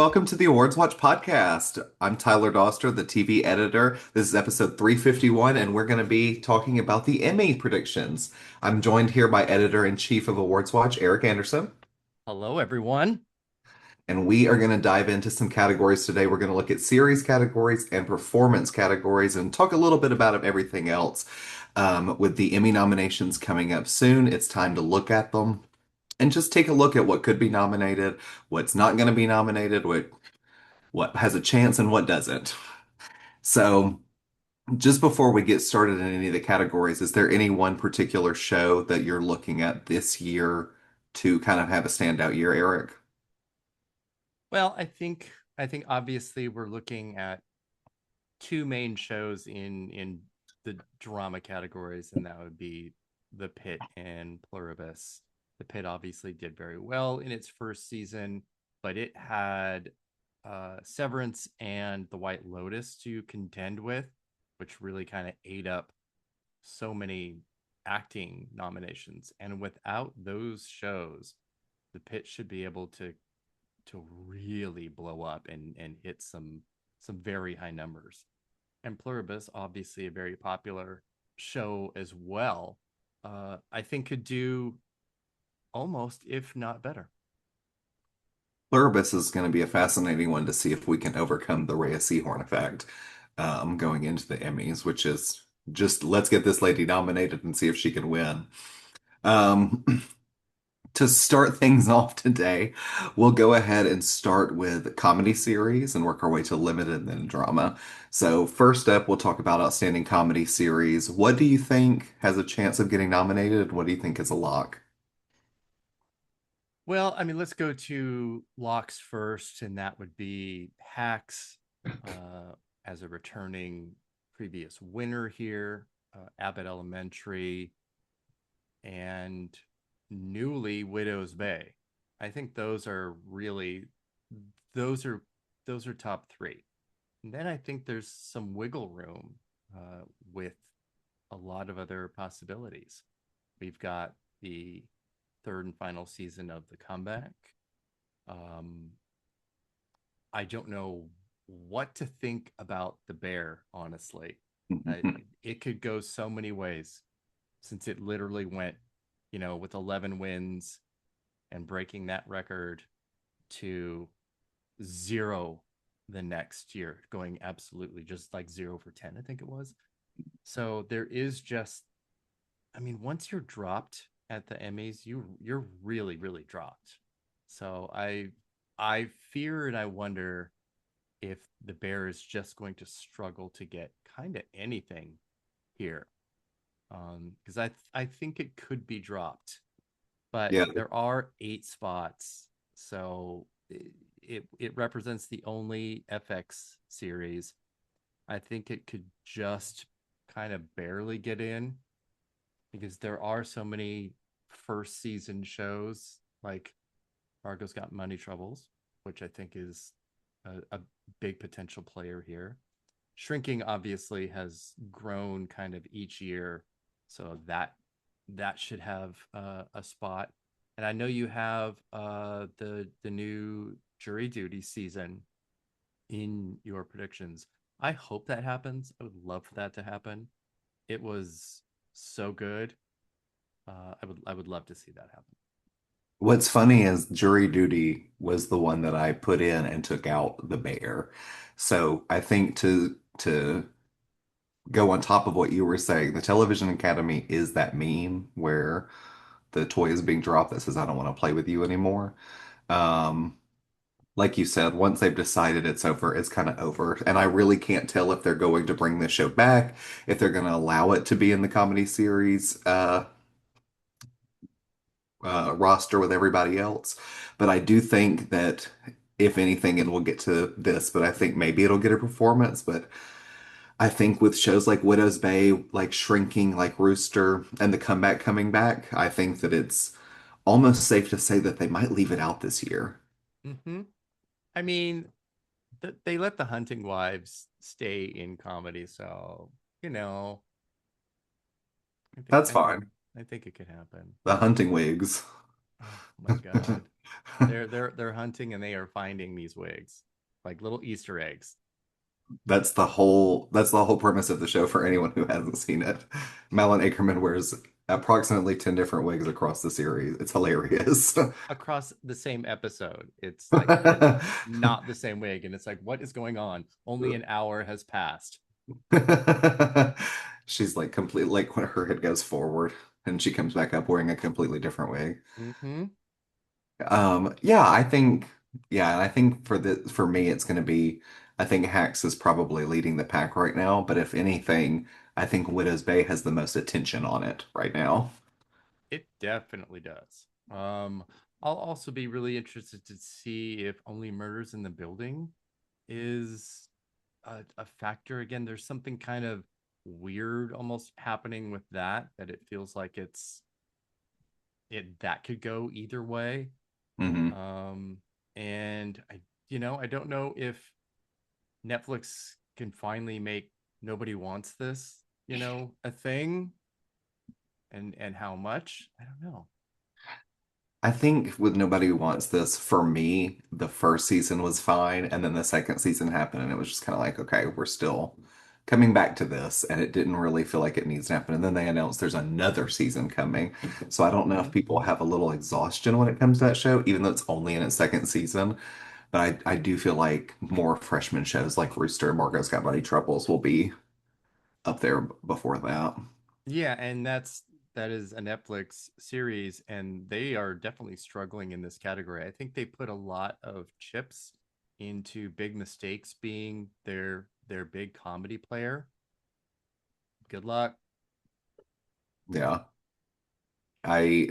welcome to the AwardsWatch podcast. I'm Tyler Doster, the TV editor. This is episode 351, and we're going to be talking about the Emmy predictions. I'm joined here by Editor-In-Chief of AwardsWatch, Erik Anderson, Hello, everyone. and we are going to dive into some categories today. We're going to look at series categories and performance categories and talk a little bit about everything else. With the Emmy nominations coming up soon, it's time to look at them and just take a look at what could be nominated, what's not going to be nominated, what has a chance and what doesn't. So, just before we get started in any of the categories, is there any one particular show that you're looking at this year to kind of have a standout year, Erik? Well, I think obviously we're looking at two main shows in the drama categories, and that would be The Pitt and Pluribus. The Pitt obviously did very well in its first season, but it had Severance and The White Lotus to contend with, which really kind of ate up so many acting nominations. And without those shows, The Pitt should be able to really blow up and hit some very high numbers. And Pluribus, obviously a very popular show as well, I think could do almost, if not better. Pluribus is going to be a fascinating one to see if we can overcome the Rhea Seehorn effect going into the Emmys, which is just let's get this lady nominated and see if she can win. Um, To start things off today, we'll go ahead and start with comedy series and work our way to limited and then drama. So, first up, we'll talk about outstanding comedy series. What do you think has a chance of getting nominated? What do you think is a lock? Well, I mean, let's go to locks first, and that would be Hacks as a returning previous winner here, Abbott Elementary, and newly Widow's Bay. I think those are really those are those are top three. And then I think there's some wiggle room with a lot of other possibilities. We've got the third and final season of The Comeback. Um, I don't know what to think about The Bear, honestly. It could go so many ways since it literally went, with 11 wins and breaking that record to zero the next year, going absolutely just like 0 for 10, I think it was. So there is just, I mean, once you're dropped at the Emmys, you're really, really dropped. So I fear and I wonder if the Bear is just going to struggle to get kind of anything here. Because I think it could be dropped, but Yeah, there are 8 spots, so it represents the only FX series. I think it could just kind of barely get in because there are so many first season shows like Argo's Got Money Troubles, which I think is a big potential player here. Shrinking obviously has grown kind of each year, so that should have a spot. And I know you have the new jury duty season in your predictions. I hope that happens. I would love for that to happen. It was so good. I would love to see that happen. what's funny is jury duty was the one that I put in and took out the bear. So I think to go on top of what you were saying, the Television Academy is that meme where the toy is being dropped that says, I don't want to play with you anymore. Um, like you said, once they've decided it's over, it's kind of over. And I really can't tell if they're going to bring this show back, if they're going to allow it to be in the comedy series roster with everybody else. But I do think that if anything, it will get to this, but I think maybe it'll get a performance. But I think with shows like Widow's Bay, like Shrinking, like Rooster, and The Comeback coming back, I think that it's almost safe to say that they might leave it out this year. Hmm. I mean, they let the Hunting Wives stay in comedy, so you know, I think That's I think fine. I think it could happen. The Hunting Wigs. Oh my God. They're hunting and they are finding these wigs like little Easter eggs. That's the whole premise of the show for anyone who hasn't seen it. Malin Akerman wears approximately 10 different wigs across the series. It's hilarious. Across the same episode. It's like not the same wig. And it's like, what is going on? Only an hour has passed. She's like complete like when her head goes forward and she comes back up wearing a completely different wig. Mm-hmm. Yeah, I think for me it's gonna be I think Hax is probably leading the pack right now, but if anything, I think Widow's Bay has the most attention on it right now. It definitely does. I'll also be really interested to see if Only Murders in the Building is a factor. Again, there's something kind of weird almost happening with that it feels like it that could go either way. Hmm. Um, and I don't know if Netflix can finally make Nobody Wants This, a thing, and how much. I don't know. I think with Nobody Who Wants This, for me, the first season was fine, and then the second season happened, and it was just kind of like, okay, we're still coming back to this, and it didn't really feel like it needs to happen. And then they announced there's another season coming. So I don't know if Mhm. people have a little exhaustion when it comes to that show, even though it's only in its second season. But I do feel like more freshman shows like Rooster and Margot's Got Money Troubles will be up there before that. Yeah, and that is a Netflix series, and they are definitely struggling in this category. I think they put a lot of chips into Big Mistakes being their big comedy player. Good luck. Yeah. I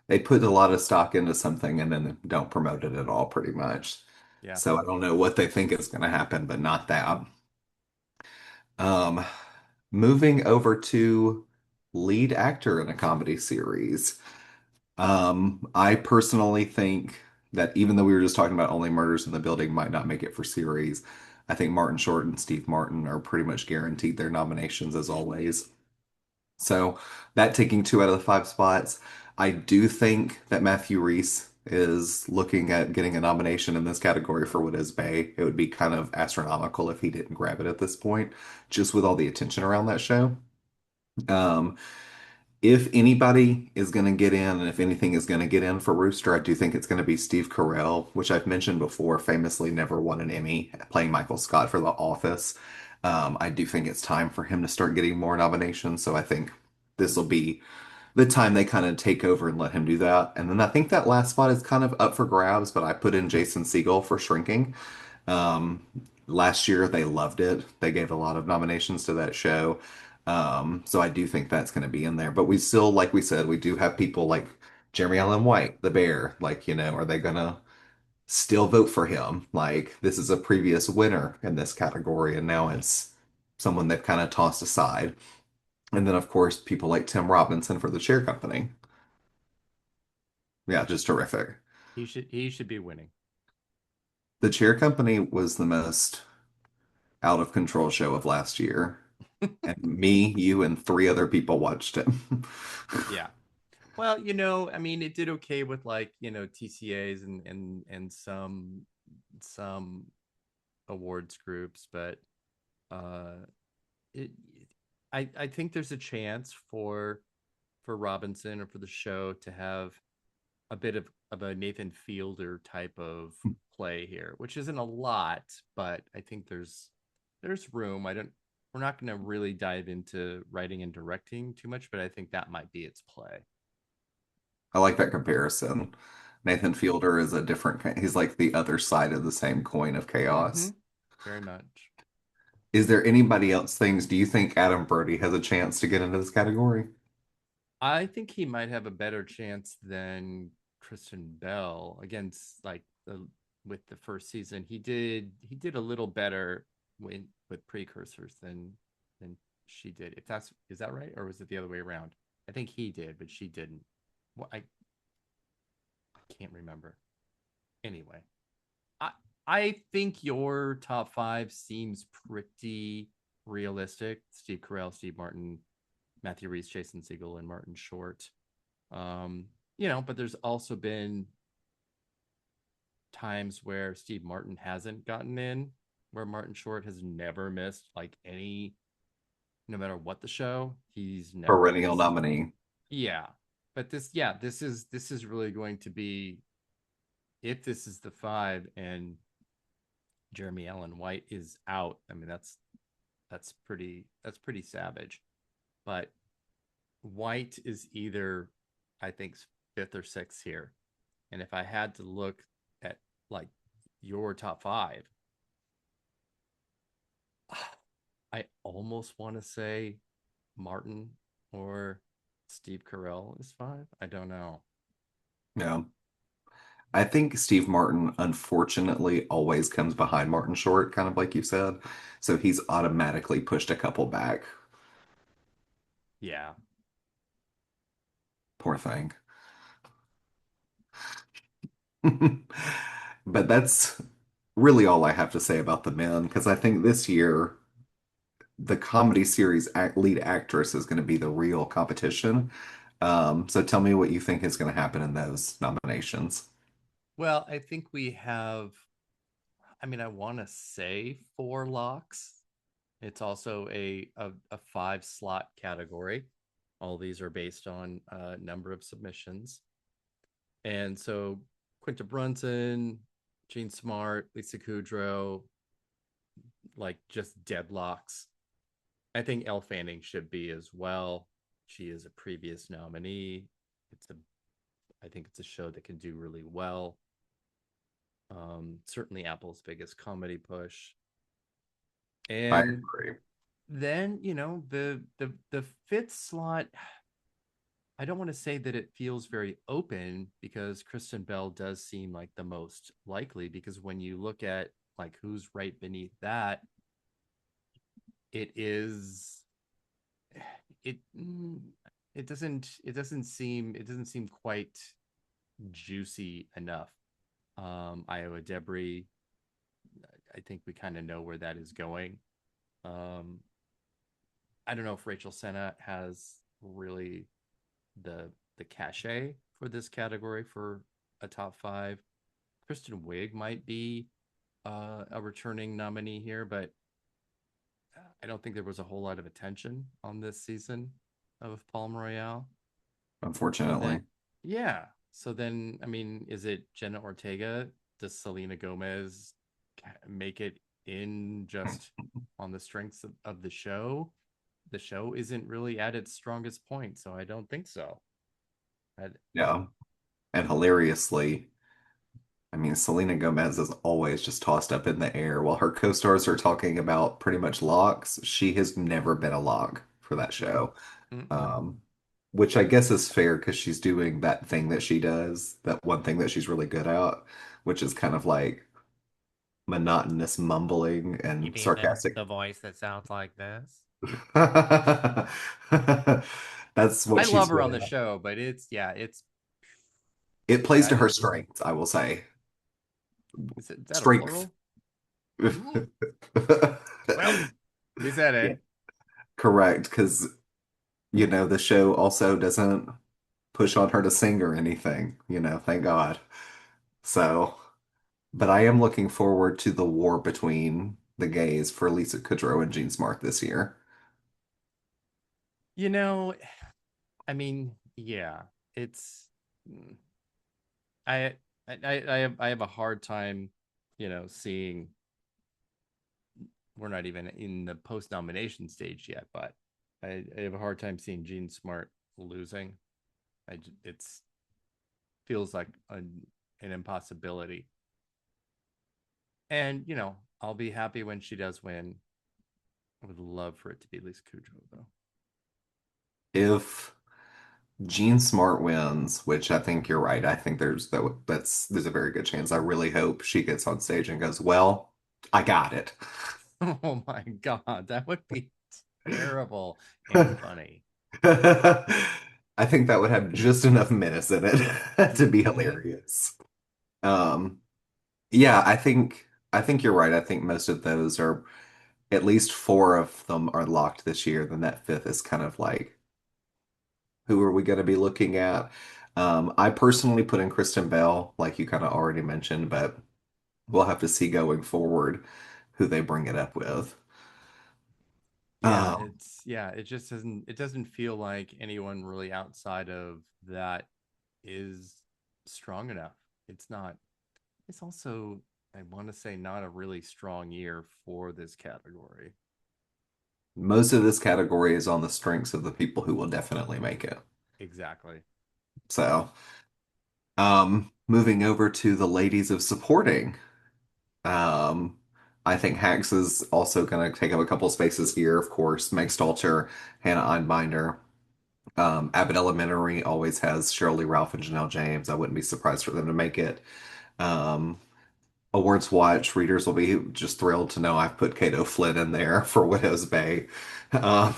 they put a lot of stock into something and then don't promote it at all, pretty much. Yeah. So I don't know what they think is going to happen, but not that. Um, moving over to lead actor in a comedy series. I personally think that even though we were just talking about Only Murders in the Building might not make it for series, I think Martin Short and Steve Martin are pretty much guaranteed their nominations as always. So that taking 2 out of the 5 spots. I do think that Matthew Rhys is looking at getting a nomination in this category for What Is Bay. It would be kind of astronomical if he didn't grab it at this point, just with all the attention around that show. Um, if anybody is going to get in, and if anything is going to get in for Rooster, I do think it's going to be Steve Carell, which I've mentioned before, famously never won an Emmy playing Michael Scott for The Office. I do think it's time for him to start getting more nominations, so I think this will be the time they kind of take over and let him do that. And then I think that last spot is kind of up for grabs, but I put in Jason Segel for Shrinking. Um, Last year they loved it. They gave a lot of nominations to that show. So I do think that's going to be in there. But we still, like we said, we do have people like Jeremy Allen White, the Bear. Like, are they going to still vote for him? Like, this is a previous winner in this category, and now it's someone they've kind of tossed aside. And then, of course, people like Tim Robinson for the Chair Company. Yeah, just terrific. He should be winning. The Chair Company was the most out of control show of last year. And me, you, and 3 other people watched it. Yeah. Well, I mean, it did okay with like, TCAs and some awards groups, but uh it I think there's a chance for Robinson or for the show to have a bit of a Nathan Fielder type of play here, which isn't a lot, but I think there's room. I don't We're not going to really dive into writing and directing too much, but I think that might be its play. I like that comparison. Nathan Fielder is a different kind. He's like the other side of the same coin of Mm-hmm. chaos. Very much. Is there anybody else things? Do you think Adam Brody has a chance to get into this category? I think he might have a better chance than Kristen Bell against like with the first season. He did a little better with precursors than she did. If that's is that right, or was it the other way around? I think he did, but she didn't. Well, I can't remember. Anyway, I I think your top five seems pretty realistic. Steve Carell, Steve Martin, Matthew Rhys, Jason Segel, and Martin Short. Um, but there's also been times where Steve Martin hasn't gotten in, where Martin Short has never missed like any, no matter what the show, he's never Perennial missed. nominee. Yeah. But this is really going to be, if this is the five and Jeremy Allen White is out. I mean, that's pretty savage. But White is either, I think, fifth or sixth here. And if I had to look at like your top five, I almost want to say Martin or Steve Carell is five. I don't know. Yeah. I think Steve Martin, unfortunately, always comes behind Martin Short, kind of like you said. So he's automatically pushed a couple back. Yeah. Poor thing. But that's really all I have to say about the men, because I think this year the comedy series lead actress is going to be the real competition. So tell me what you think is going to happen in those nominations. Well, I think we have, I mean, I want to say four locks. It's also a five slot category. All these are based on a number of submissions. And so Quinta Brunson, Gene Smart, Lisa Kudrow, like just deadlocks. I think Elle Fanning should be as well. She is a previous nominee. It's a I think it's a show that can do really well. Certainly Apple's biggest comedy push. I And agree. then, the fifth slot, I don't want to say that it feels very open because Kristen Bell does seem like the most likely, because when you look at like who's right beneath that, it is it mm, it doesn't seem quite juicy enough. Iowa Debris, I think we kind of know where that is going. Um, I don't know if Rachel Senna has really the cachet for this category for a top five. Kristen Wiig might be a returning nominee here, but I don't think there was a whole lot of attention on this season of Palm Royale. So Unfortunately. then, yeah. So then, I mean, is it Jenna Ortega? Does Selena Gomez make it in just on the strengths of the show? The show isn't really at its strongest point, so I don't think so. I, Yeah. And hilariously, I mean, Selena Gomez is always just tossed up in the air while her co-stars are talking about pretty much locks. She has never been a lock for that mm, show. mm-mm. Um, which I guess is fair because she's doing that thing that she does, that one thing that she's really good at, which is kind of like monotonous mumbling You and mean sarcastic. the voice that sounds like this? That's what I love she's her good on the at. show, but it's It plays to that her is strengths, I will say. is that a Strength. plural? Ooh, well, we said Yeah, it. correct. Because, the show also doesn't push on her to sing or anything, thank God. So, but I am looking forward to the war between the gays for Lisa Kudrow and Jean Smart this year. You know, I mean, yeah, it's mm, I I have a hard time, seeing, we're not even in the post nomination stage yet, but I have a hard time seeing Gene Smart losing. It's feels like an impossibility. And I'll be happy when she does win. I would love for it to be Lisa Kudrow though. If Jean Smart wins, which I think you're right, I think there's a very good chance. I really hope she gets on stage and goes, "Well, I got it." Oh my god, that would be terrible and funny. I think that would have just enough menace in it to be Mm-hmm. hilarious. Um, yeah, I think you're right. I think most of those are at least four of them are locked this year. Then that fifth is kind of like, who are we going to be looking at? I personally put in Kristen Bell, like you kind of already mentioned, but we'll have to see going forward who they bring it up with. Yeah, Um, it just doesn't feel like anyone really outside of that is strong enough. It's not. It's also, I want to say, not a really strong year for this category. Most of this category is on the strengths of the people who will definitely make it. Exactly. So, moving over to the ladies of supporting. Um, I think Hacks is also going to take up a couple spaces here, of course. Meg Stalter, Hannah Einbinder. Abbott Elementary always has Shirley Ralph and Janelle James. I wouldn't be surprised for them to make it. Um, AwardsWatch readers will be just thrilled to know I've put Kato Flynn in there for Widow's Bay. Um,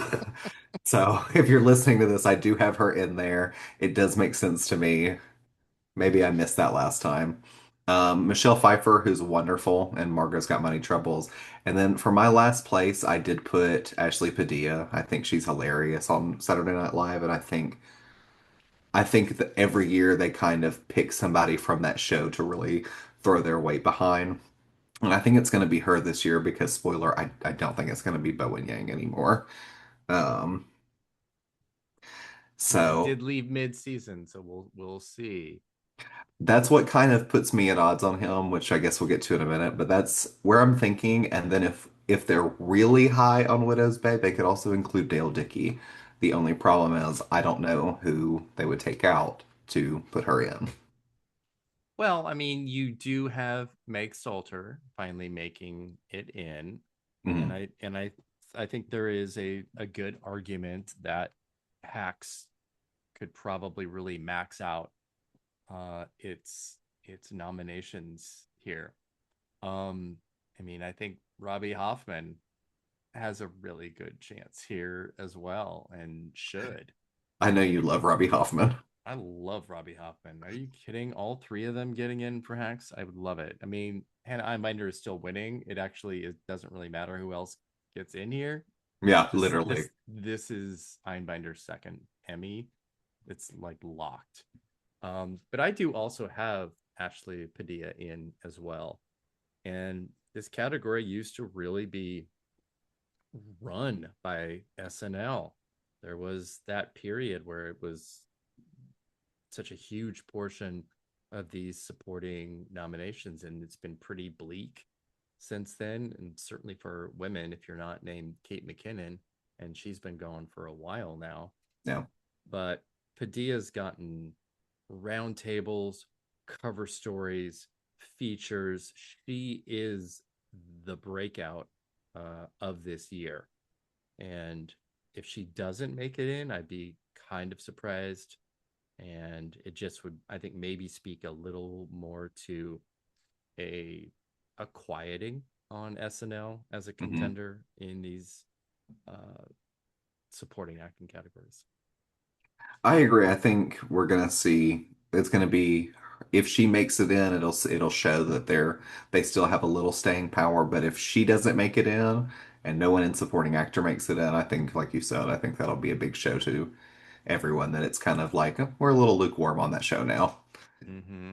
so if you're listening to this, I do have her in there. It does make sense to me. Maybe I missed that last time. Michelle Pfeiffer, who's wonderful, and Margot's Got Money Troubles. And then for my last place, I did put Ashley Padilla. I think she's hilarious on Saturday Night Live, and I think that every year they kind of pick somebody from that show to really throw their weight behind. And I think it's going to be her this year because, spoiler, I don't think it's going to be Bowen Yang anymore. Um, And she so did leave mid-season, so we'll see. that's what kind of puts me at odds on him, which I guess we'll get to in a minute. But that's where I'm thinking. And then if they're really high on Widow's Bay, they could also include Dale Dickey. The only problem is I don't know who they would take out to put her in. Well, I mean, you do have Meg Salter finally making it in, and Mhm. I think there is a good argument that Hacks could probably really max out its nominations here. Um, I mean, I think Robbie Hoffman has a really good chance here as well, and should. I know you love Robbie Hoffman. I love Robbie Hoffman. Are you kidding? All three of them getting in for Hacks? I would love it. I mean, Hannah Einbinder is still winning. It doesn't really matter who else gets in here. Yeah, This literally. this this is Einbinder's second Emmy. It's like locked. But I do also have Ashley Padilla in as well. And this category used to really be run by SNL. There was that period where it was such a huge portion of these supporting nominations, and it's been pretty bleak since then. And certainly for women, if you're not named Kate McKinnon, and she's been going for a while now. Yeah. But Padilla's gotten roundtables, cover stories, features. She is the breakout of this year. And if she doesn't make it in, I'd be kind of surprised. And it just would, I think, maybe speak a little more to a a quieting on SNL as a Hmm. contender in these uh, supporting acting categories. I agree. I think we're gonna see it's gonna be if she makes it in, it'll show that they still have a little staying power. But if she doesn't make it in and no one in supporting actor makes it in, I think, like you said, I think that'll be a big show to everyone that it's kind of like we're a little lukewarm on that show now. Mm-hmm.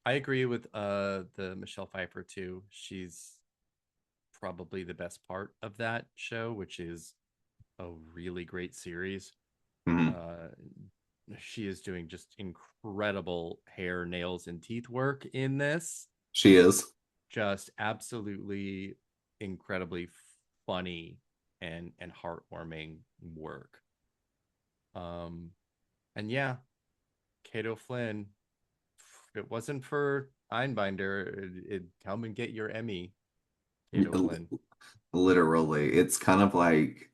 I agree with the Michelle Pfeiffer too. She's probably the best part of that show, which is a really great series. Hmm. Uh, she is doing just incredible hair, nails, and teeth work in this. She is. Just absolutely incredibly funny and heartwarming work. Um, and yeah, Kato Flynn. If it wasn't for Einbinder, it'd come and get your Emmy, Kato Flynn. Literally, it's kind of like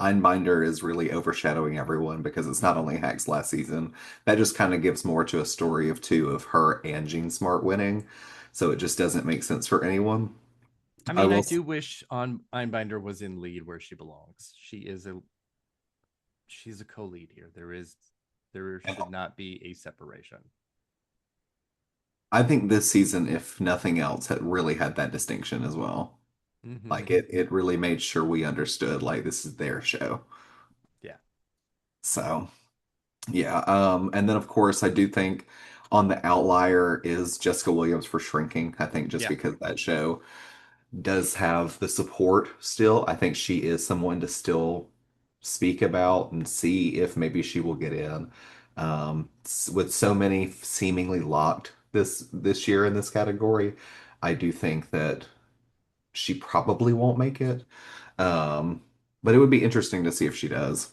Einbinder is really overshadowing everyone because it's not only Hack's last season. That just kind of gives more to a story of two of her and Jean Smart winning. So it just doesn't make sense for anyone. I I mean, I will. do wish on Einbinder was in lead where she belongs. She's a co-lead here. There should not be a separation. I think this season, if nothing else, had really had that distinction as well. Mm-hmm. Like it really made sure we understood like this is their show. Yeah. So. Yeah. And then of course I do think on the outlier is Jessica Williams for Shrinking. I think just Yeah, because that show does have the support still, I think she is someone to still speak about and see if maybe she will get in. With so many seemingly locked this year in this category, I do think that she probably won't make it. Um, but it would be interesting to see if she does.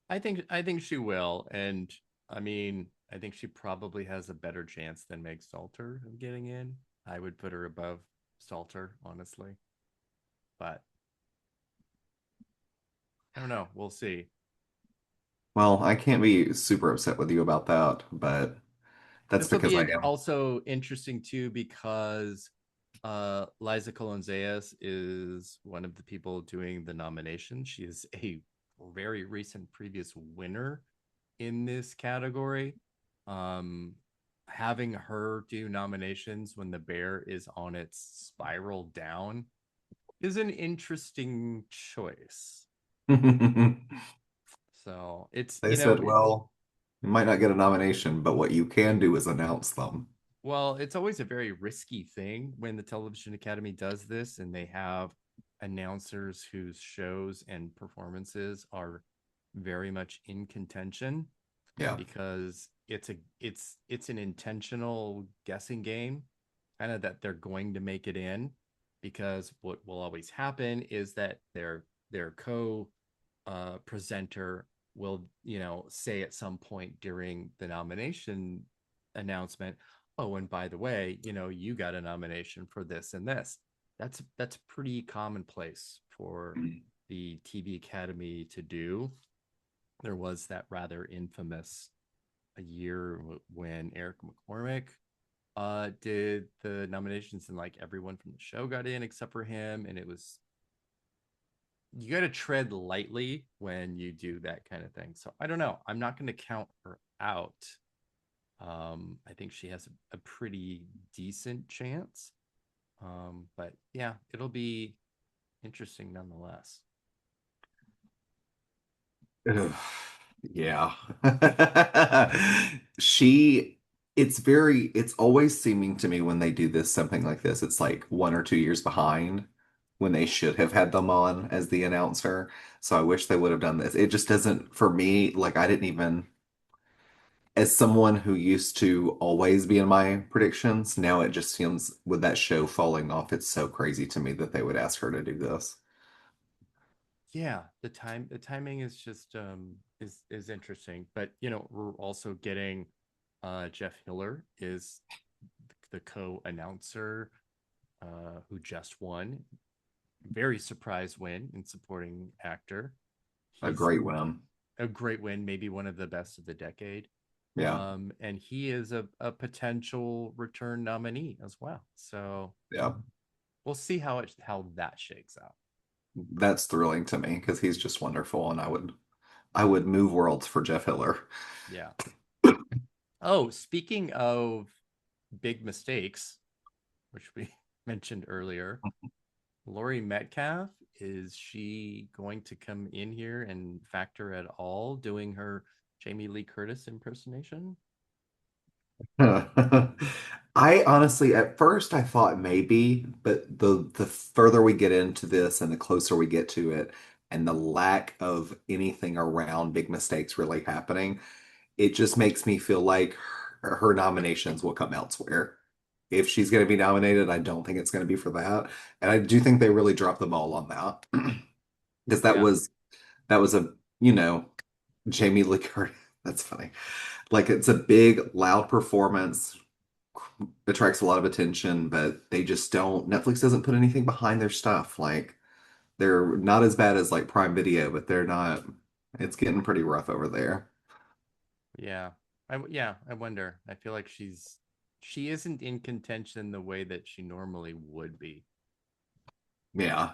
I think she will, and I mean, I think she probably has a better chance than Meg Stalter of getting in. I would put her above Stalter, honestly, but I don't know. We'll see. Well, I can't be super upset with you about that, but that's This will because be I am. also interesting too because Liza Colón-Zayas is one of the people doing the nomination. She is a very recent previous winner in this category. Um, Having her do nominations when the bear is on its spiral down is an interesting choice. So it's, They said, well, you might not get a nomination, but what you can do is announce them. well, it's always a very risky thing when the Television Academy does this and they have announcers whose shows and performances are very much in contention Yeah. because it's an intentional guessing game, kind of that they're going to make it in because what will always happen is that their co presenter will say at some point during the nomination announcement, oh, and by the way, you got a nomination for this and this. That's pretty commonplace for the TV Academy to do. There was that rather infamous a year when Eric McCormick did the nominations and like everyone from the show got in except for him, and it was, you got to tread lightly when you do that kind of thing. So I don't know. I'm not going to count her out. I think she has a pretty decent chance. But yeah, it'll be interesting nonetheless. Ugh, yeah. She, it's always seeming to me when they do this, something like this, it's like 1 or 2 years behind when they should have had them on as the announcer. So I wish they would have done this. It just doesn't, for me, like I didn't even, as someone who used to always be in my predictions, now it just seems with that show falling off, it's so crazy to me that they would ask her to do this. Yeah, the timing is just is interesting. But we're also getting Jeff Hiller is the co-announcer who just won. Very surprise win in supporting actor. A He's great win. a great win, maybe one of the best of the decade. Yeah. And he is a potential return nominee as well. So Yeah. we'll see how that shakes out. That's thrilling to me because he's just wonderful, and I would move worlds for Jeff Hiller. Yeah. Oh, speaking of big mistakes, which we mentioned earlier, Laurie Metcalf, is she going to come in here and factor at all doing her Jamie Lee Curtis impersonation? I honestly, at first, I thought maybe, but the further we get into this and the closer we get to it, and the lack of anything around big mistakes really happening, it just makes me feel like her nominations will come elsewhere. If she's going to be nominated, I don't think it's going to be for that. And I do think they really dropped the ball on that. Because Yeah. that was a, you know, Jamie Lee Curtis. That's funny. Like it's a big, loud performance, attracts a lot of attention, but they just don't, Netflix doesn't put anything behind their stuff. Like they're not as bad as like Prime Video, but they're not, it's getting pretty rough over there. Yeah. I wonder. I feel like she isn't in contention the way that she normally would be. Yeah.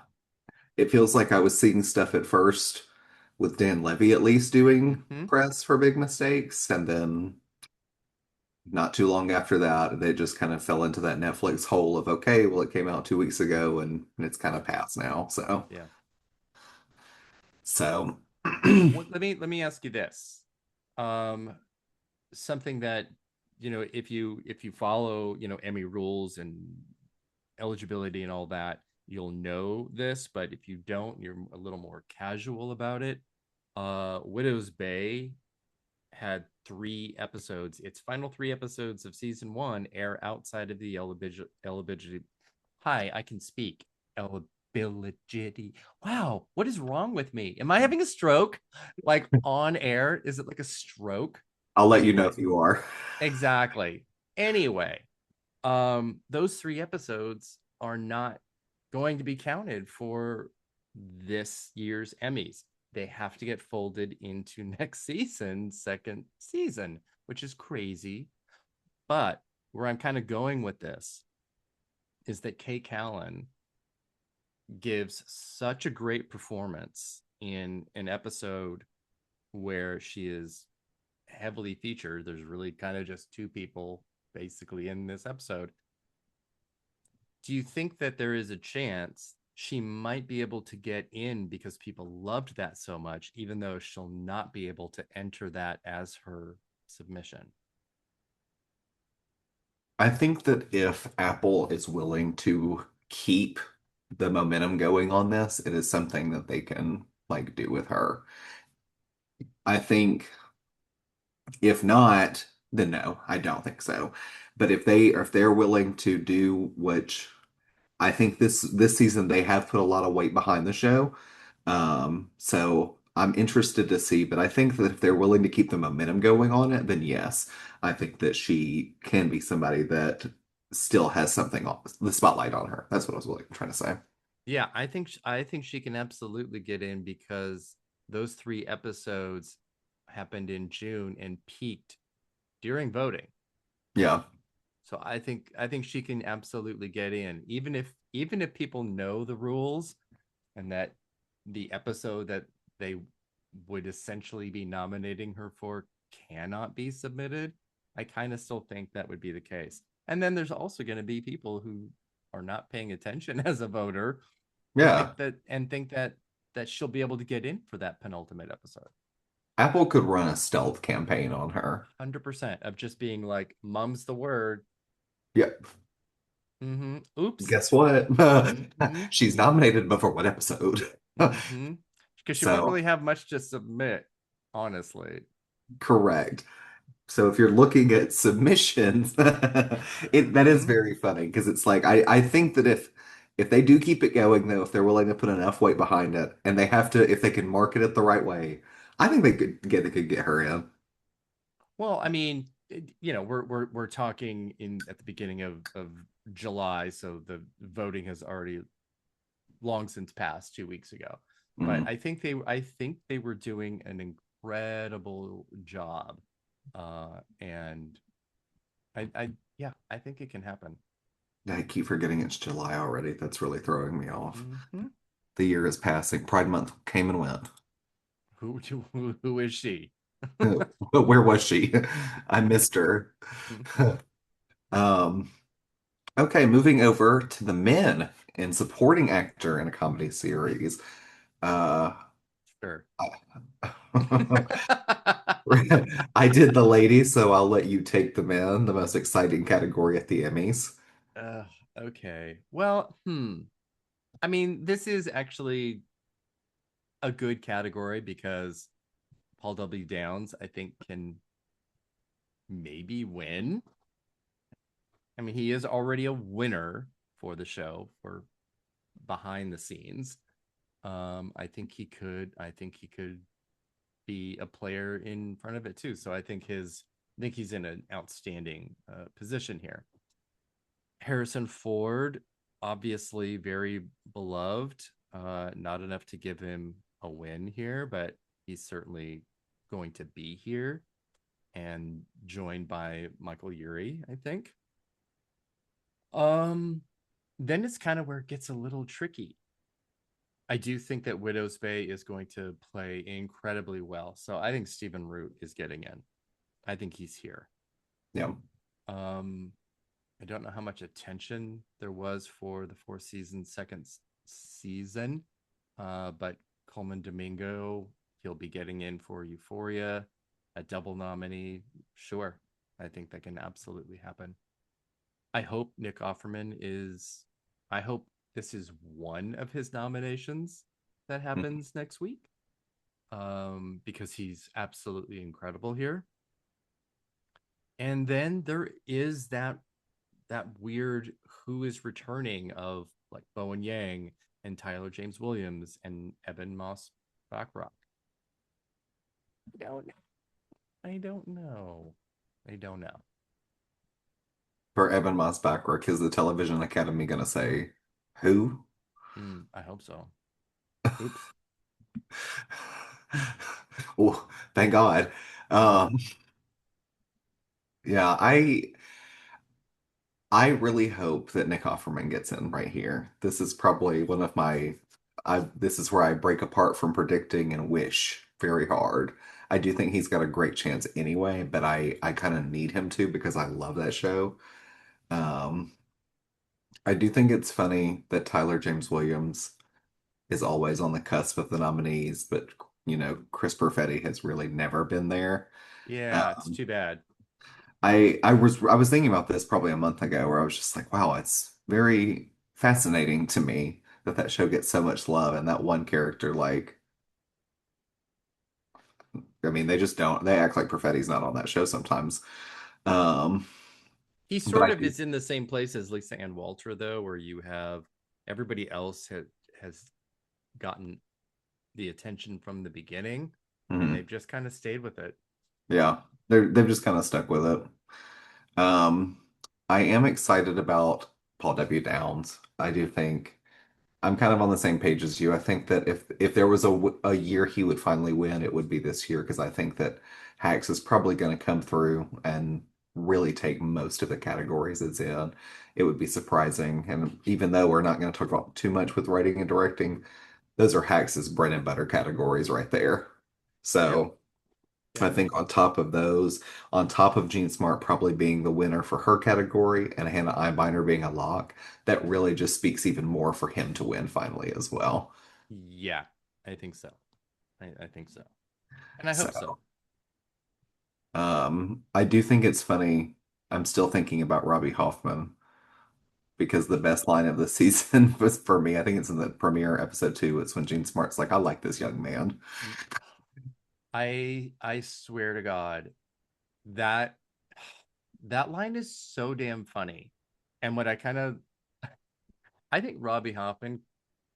It feels like I was seeing stuff at first with Dan Levy at least doing Hmm. press for big mistakes, and then not too long after that, they just kind of fell into that Netflix hole of okay, well, it came out 2 weeks ago and it's kind of past now. So, Yeah. so Let me ask you this. Um, something that if you follow Emmy rules and eligibility and all that, you'll know this. But if you don't, you're a little more casual about it. Widow's Bay had 3 episodes. Its final 3 episodes of season 1 air outside of the eligibility. Hi, I can speak. Eligibility. Wow, what is wrong with me? Am I having a stroke? Like on air? Is it like a stroke? I'll let you know Anyway, if you are. exactly. Anyway, those 3 episodes are not going to be counted for this year's Emmys. They have to get folded into next season's second season, which is crazy. But where I'm kind of going with this is that Kate Callan gives such a great performance in an episode where she is heavily featured. There's really kind of just 2 people basically in this episode. Do you think that there is a chance she might be able to get in because people loved that so much, even though she'll not be able to enter that as her submission? I think that if Apple is willing to keep the momentum going on this, it is something that they can like do with her. I think if not, then no, I don't think so. But if they're willing to do, which I think this season they have put a lot of weight behind the show. So I'm interested to see, but I think that if they're willing to keep the momentum going on it, then yes, I think that she can be somebody that still has something on the spotlight on her. That's what I was really trying to say. Yeah, I think she can absolutely get in because those 3 episodes happened in June and peaked during voting. Yeah. So I think she can absolutely get in, even if people know the rules and that the episode that they would essentially be nominating her for cannot be submitted. I kind of still think that would be the case. And then there's also going to be people who are not paying attention as a voter and Yeah. think that she'll be able to get in for that penultimate episode. Apple could run a stealth campaign on her. 100% of just being like, "Mum's the word." Yep. Oops. Guess what? Mm-hmm. She's nominated, but for what episode? Mm-hmm. Because she won't So, really have much to submit, honestly. correct. So if you're looking at submissions, that is Mm-hmm. very funny because it's like I think that if they do keep it going though, if they're willing to put enough weight behind it and they have to if they can market it the right way, I think they could get her in. Well, I mean, we're talking in at the beginning of July, so the voting has already long since passed 2 weeks ago. But Mm. I think they were doing an incredible job, and I yeah, I think it can happen. I keep forgetting it's July already. That's really throwing me off. Mm-hmm. The year is passing. Pride Month came and went. Who is she? But where was she? I missed her. Um, okay, moving over to the men in supporting actor in a comedy series. Uh, Sure. I did the ladies, so I'll let you take the men, the most exciting category at the Emmys. uh, okay. Well, I mean, this is actually a good category because Paul W. Downs, I think, can maybe win. I mean, he is already a winner for the show for behind the scenes. I think he could be a player in front of it too. So I think he's in an outstanding position here. Harrison Ford, obviously very beloved. Not enough to give him a win here, but he's certainly going to be here and joined by Michael Urie, I think. Um, then it's kind of where it gets a little tricky. I do think that Widow's Bay is going to play incredibly well. So I think Stephen Root is getting in. I think he's here. Yeah. Um, I don't know how much attention there was for the Four Seasons second season, but Coleman Domingo, he'll be getting in for Euphoria. a double nominee, sure. I think that can absolutely happen. I hope Nick Offerman is, I hope this is one of his nominations that Mhm. happens next week, because he's absolutely incredible here. And then there is that weird who is returning of like Bowen Yang and Tyler James Williams and Eben Moss Backrack. I don't I don't know. I don't know. For Evan Moss Backrack, is the Television Academy going to say who? I hope so. Oops. Oh, thank God. Um, yeah, I really hope that Nick Offerman gets in right here. This is probably one of my this is where I break apart from predicting and wish very hard. I do think he's got a great chance anyway, but I kind of need him to because I love that show. Um, I do think it's funny that Tyler James Williams is always on the cusp of the nominees, but Chris Perfetti has really never been there. Yeah, it's Um, too bad. I was thinking about this probably a month ago, where I was just like, wow, it's very fascinating to me that that show gets so much love, and that one character, like, I mean, they just don't. They act like Perfetti's not on that show sometimes. Um, He but sort I of do. is in the same place as Lisa Ann Walter, though, where you have everybody else has gotten the attention from the beginning, and Mhm. they've just kind of stayed with it. Yeah, they've just kind of stuck with it. Um, I am excited about Paul W. Downs. I do think I'm kind of on the same page as you. I think that if there was a year he would finally win, it would be this year because I think that Hacks is probably going to come through and really take most of the categories it's in. It would be surprising, and even though we're not going to talk about too much with writing and directing, those are Hacks's bread and butter categories right there. Yep. So. I Yep. think on top of those, on top of Jean Smart probably being the winner for her category and Hannah Einbeiner being a lock, that really just speaks even more for him to win finally as well. Yeah, I think so. I think so. And I hope so. So, I do think it's funny. I'm still thinking about Robbie Hoffman because the best line of the season was for me. I think it's in the premiere episode 2. It's when Jean Smart's like, "I like this young man." I swear to God, that that line is so damn funny. And what I think Robbie Hoffman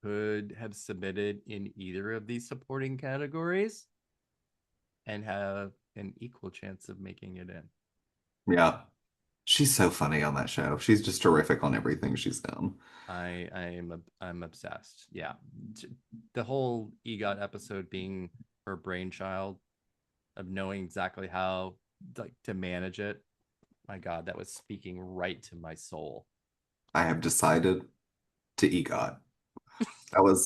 could have submitted in either of these supporting categories and have an equal chance of making it in. Yeah, she's so funny on that show. She's just terrific on everything she's done. I'm obsessed. Yeah. The whole EGOT episode being her brainchild of knowing exactly how like to manage it. My God, that was speaking right to my soul. I have decided to EGOT.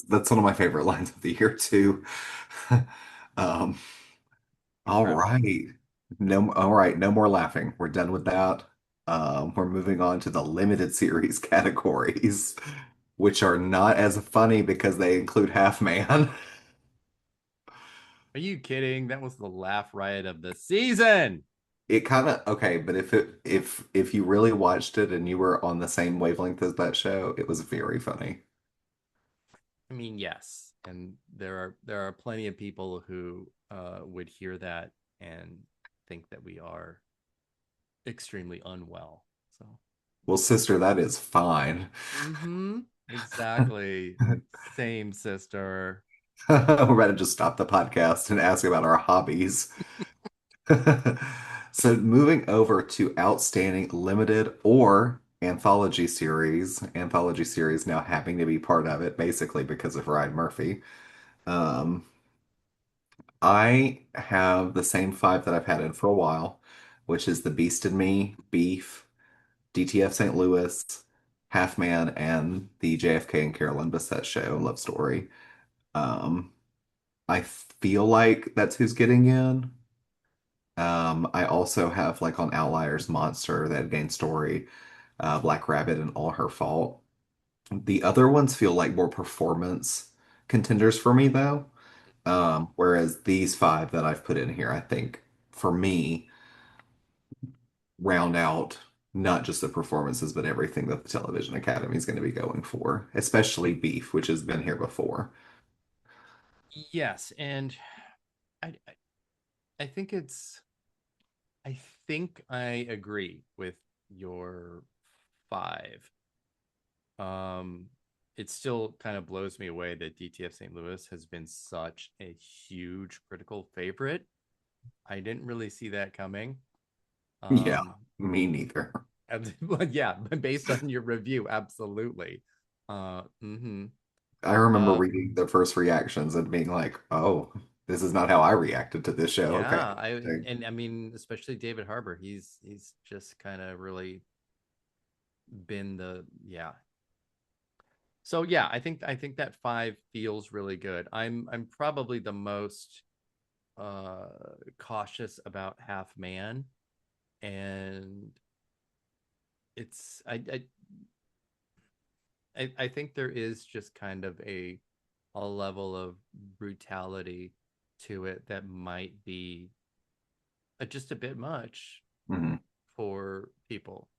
That's one of my favorite lines of the year too. Um, all Incredible. right. No, all right, no more laughing. We're done with that. We're moving on to the limited series categories, which are not as funny because they include Half Man. Are you kidding? That was the laugh riot of the season. It kind of okay, but if you really watched it and you were on the same wavelength as that show, it was very funny. I mean, yes, and there are plenty of people who would hear that and think that we are extremely unwell. So, Well, sister, that is fine. exactly. Same sister. We're about to just stop the podcast and ask about our hobbies. So moving over to outstanding limited or anthology series now having to be part of it, basically because of Ryan Murphy. Um, I have the same five that I've had in for a while, which is The Beast in Me, Beef, DTF St. Louis, Half Man, and the JFK and Carolyn Bessette show Love Story. Um, I feel like that's who's getting in. I also have like on Outliers Monster, that Gain Story, Black Rabbit, and All Her Fault. The other ones feel like more performance contenders for me though. Whereas these five that I've put in here, I think for me, round out not just the performances, but everything that the Television Academy is going to be going for, especially Beef, which has been here before. Yes, and I I think it's I think I agree with your five. Um, it still kind of blows me away that DTF St. Louis has been such a huge critical favorite. I didn't really see that coming. Yeah, Um, me neither. yeah, based on your review, absolutely. Mm-hmm. I remember Uh, reading the first reactions and being like, oh, this is not how I reacted to this show. Okay. yeah, and I mean, especially David Harbour, he's just kind of really been the yeah. So yeah, I think that five feels really good. I'm probably the most uh cautious about Half Man, and it's I think there is just kind of a level of brutality to it that might be just a bit much Mhm. for people.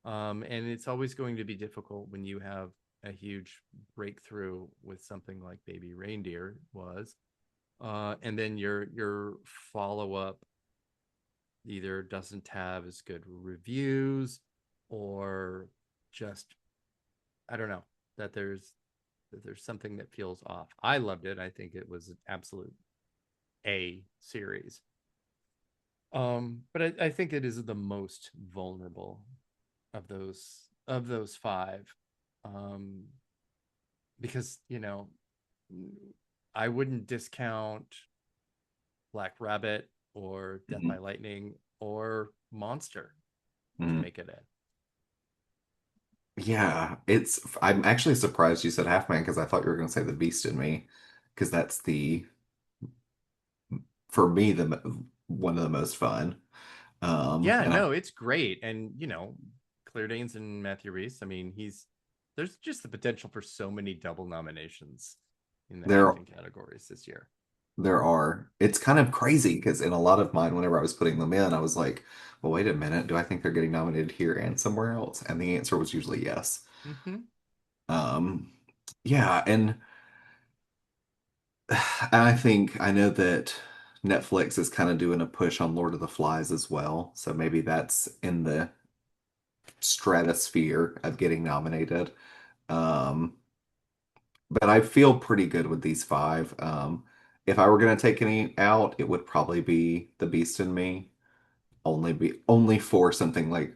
And it's always going to be difficult when you have a huge breakthrough with something like Baby Reindeer was, and then your follow up either doesn't have as good reviews or just I don't know that there's something that feels off. I loved it. I think it was an absolute A series. But I think it is the most vulnerable of those five. Um, because, I wouldn't discount Black Rabbit or Death by Mhm. Lightning or Monster to Mhm. make it in. Yeah, I'm actually surprised you said Half Man because I thought you were going to say The Beast in Me because that's for me, one of the most fun. Yeah, And I, no, it's great. And, Claire Danes and Matthew Reese, I mean, there's just the potential for so many double nominations in the there, acting categories this year. there are, it's kind of crazy because in a lot of mine, whenever I was putting them in, I was like, well, wait a minute, do I think they're getting nominated here and somewhere else? And the answer was usually yes. Mm-hmm. Um, yeah, and I think I know that Netflix is kind of doing a push on Lord of the Flies as well, so maybe that's in the stratosphere of getting nominated. Um, but I feel pretty good with these five. If I were gonna take any out, it would probably be The Beast in Me. Only for something like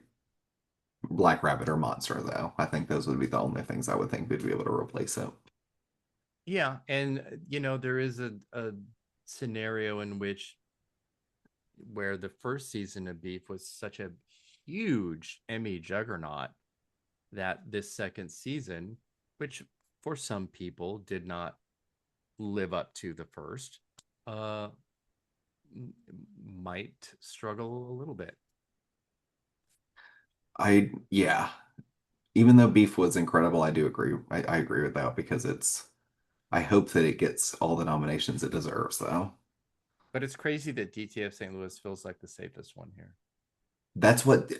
Black Rabbit or Monster, though. I think those would be the only things I would think would be able to replace it. Yeah, and there is a scenario in which where the first season of Beef was such a huge Emmy juggernaut that this second season, which for some people did not live up to the first, uh, might struggle a little bit. Yeah, even though Beef was incredible, I do agree. I agree with that because I hope that it gets all the nominations it deserves, though. But it's crazy that DTF St. Louis feels like the safest one here. That's what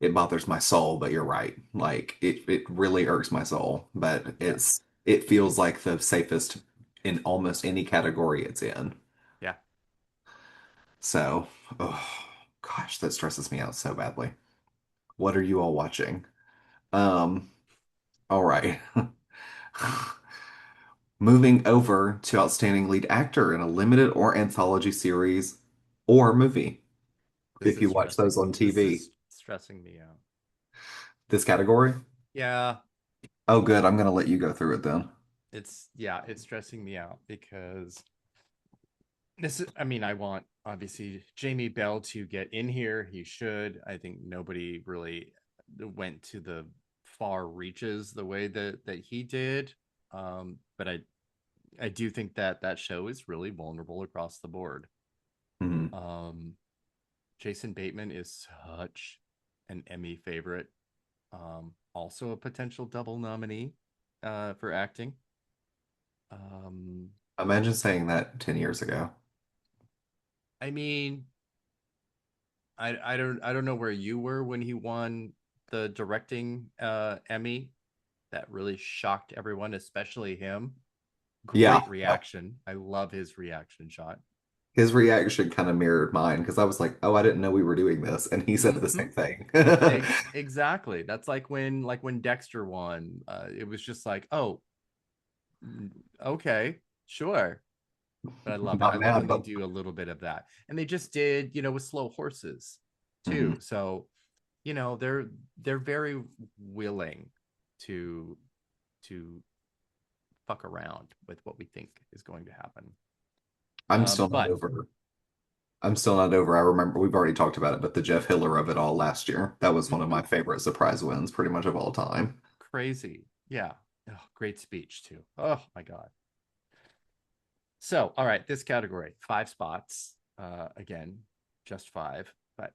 it bothers my soul, but you're right. Like it really irks my soul, but Yeah, it feels like the safest in almost any category it's in. yeah. So, oh gosh, that stresses me out so badly. What are you all watching? Um, all right. Moving over to outstanding lead actor in a limited or anthology series or movie, if you watch those on This TV. is stressing me out. This category? Yeah, Oh, good. I'm gonna let you go through it then. it's stressing me out because this is, I mean, I want obviously Jamie Bell to get in here. He should. I think nobody really went to the far reaches the way that he did. But I do think that that show is really vulnerable across the board. Mhm. Um, Jason Bateman is such an Emmy favorite. Also a potential double nominee for acting. Um, Imagine saying that 10 years ago. I mean, I don't know where you were when he won the directing Emmy. That really shocked everyone, especially him. Yeah, Great reaction. I love his reaction shot. his reaction kind of mirrored mine because I was like, "Oh, I didn't know we were doing this," and he said the Hmm. same thing. Exactly. That's like when Dexter won. It was just like, oh, okay, sure. But I love it. I Not love mad, when they but do a little bit of that. And they just did, with slow horses too. Mhm. So, they're very willing to to fuck around with what we think is going to happen. I'm still not But over. I'm still not over. I remember we've already talked about it, but the Jeff Hiller of it all last year. That was one of mhm, my favorite surprise wins, pretty much of all time. crazy. Yeah. Oh, great speech too. Oh my God. So, all right, this category, 5 spots. Again, just five, but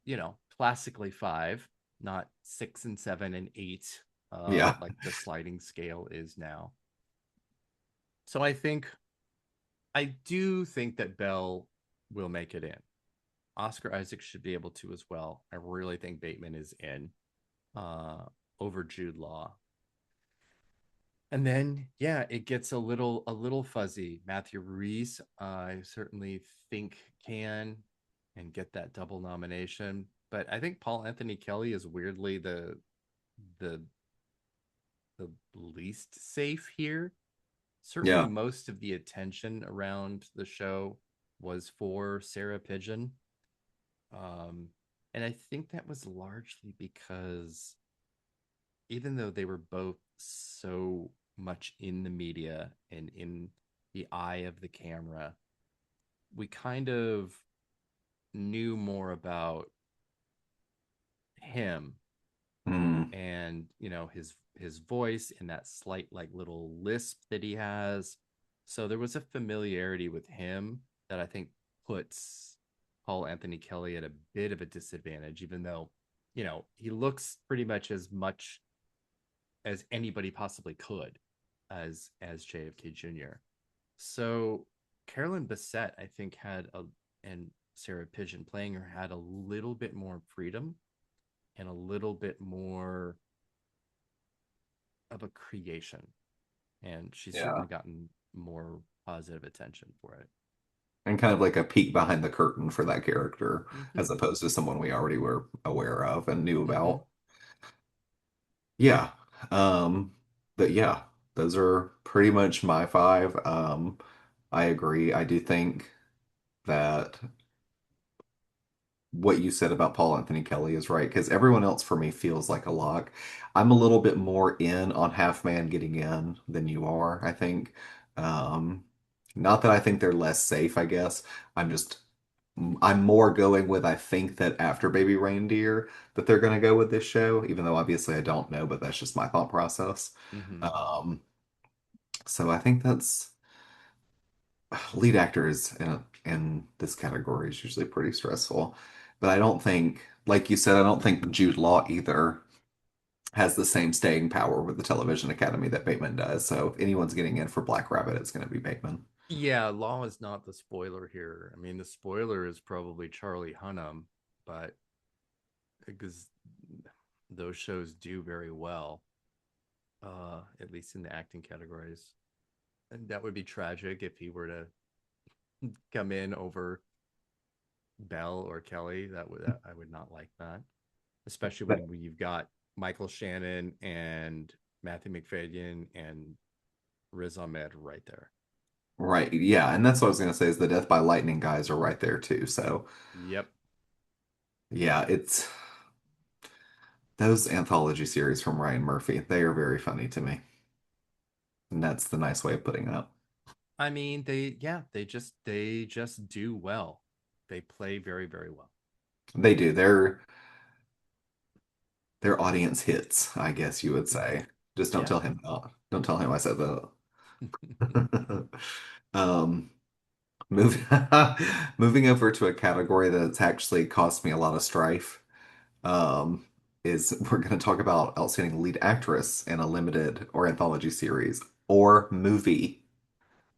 classically five, not 6 and 7 and 8, Yeah. like the sliding scale is now. So I do think that Bell will make it in. Oscar Isaac should be able to as well. I really think Bateman is in uh over Jude Law. And then, yeah, it gets a little fuzzy. Matthew Reese, I certainly think can and get that double nomination. But I think Paul Anthony Kelly is weirdly the the least safe here. Certainly Yeah. most of the attention around the show was for Sarah Pigeon. Um, and I think that was largely because even though they were both so much in the media and in the eye of the camera, we kind of knew more about him Mm. and his voice and that slight like little lisp that he has. So there was a familiarity with him that I think puts Paul Anthony Kelly at a bit of a disadvantage, even though he looks pretty much as anybody possibly could as JFK Jr. So Carolyn Bessette, I think, and Sarah Pigeon playing her had a little bit more freedom and a little bit more of a creation. And she's Yeah. certainly gotten more positive attention for it. And kind of like a peek behind the curtain for that character, Mm-hmm. as opposed to someone we already were aware of and knew Mm-hmm. about. Yeah. Um, but yeah, those are pretty much my five. I agree. I do think that what you said about Paul Anthony Kelly is right because everyone else for me feels like a lock. I'm a little bit more in on Half Man getting in than you are, I think. Um, Not that I think they're less safe, I guess. I'm just I'm more going with I think that after Baby Reindeer that they're going to go with this show, even though obviously I don't know, but that's just my thought process. Mm-hmm. Um, so I think that's lead actors in this category is usually pretty stressful. But I don't think, like you said, I don't think Jude Law either has the same staying power with the Television Academy that Bateman does. So if anyone's getting in for Black Rabbit, it's going to be Bateman. Yeah, Law is not the spoiler here. I mean, the spoiler is probably Charlie Hunnam, but because those shows do very well, at least in the acting categories. And that would be tragic if he were to come in over Bell or Kelly. I would not like that, especially But when you've got Michael Shannon and Matthew McFadyen and Riz Ahmed right there. right, yeah, and that's what I was going to say is the Death by Lightning guys are right there too. So Yep. yeah, it's those anthology series from Ryan Murphy. They are very funny to me. And that's the nice way of putting it. I mean, they just do well. They play very, very well. They do. They're audience hits, I guess you would say. Just don't Yeah. tell him that. Don't tell him I said that. Um, moving moving over to a category that's actually cost me a lot of strife. Um, is we're going to talk about outstanding lead actress in a limited or anthology series or movie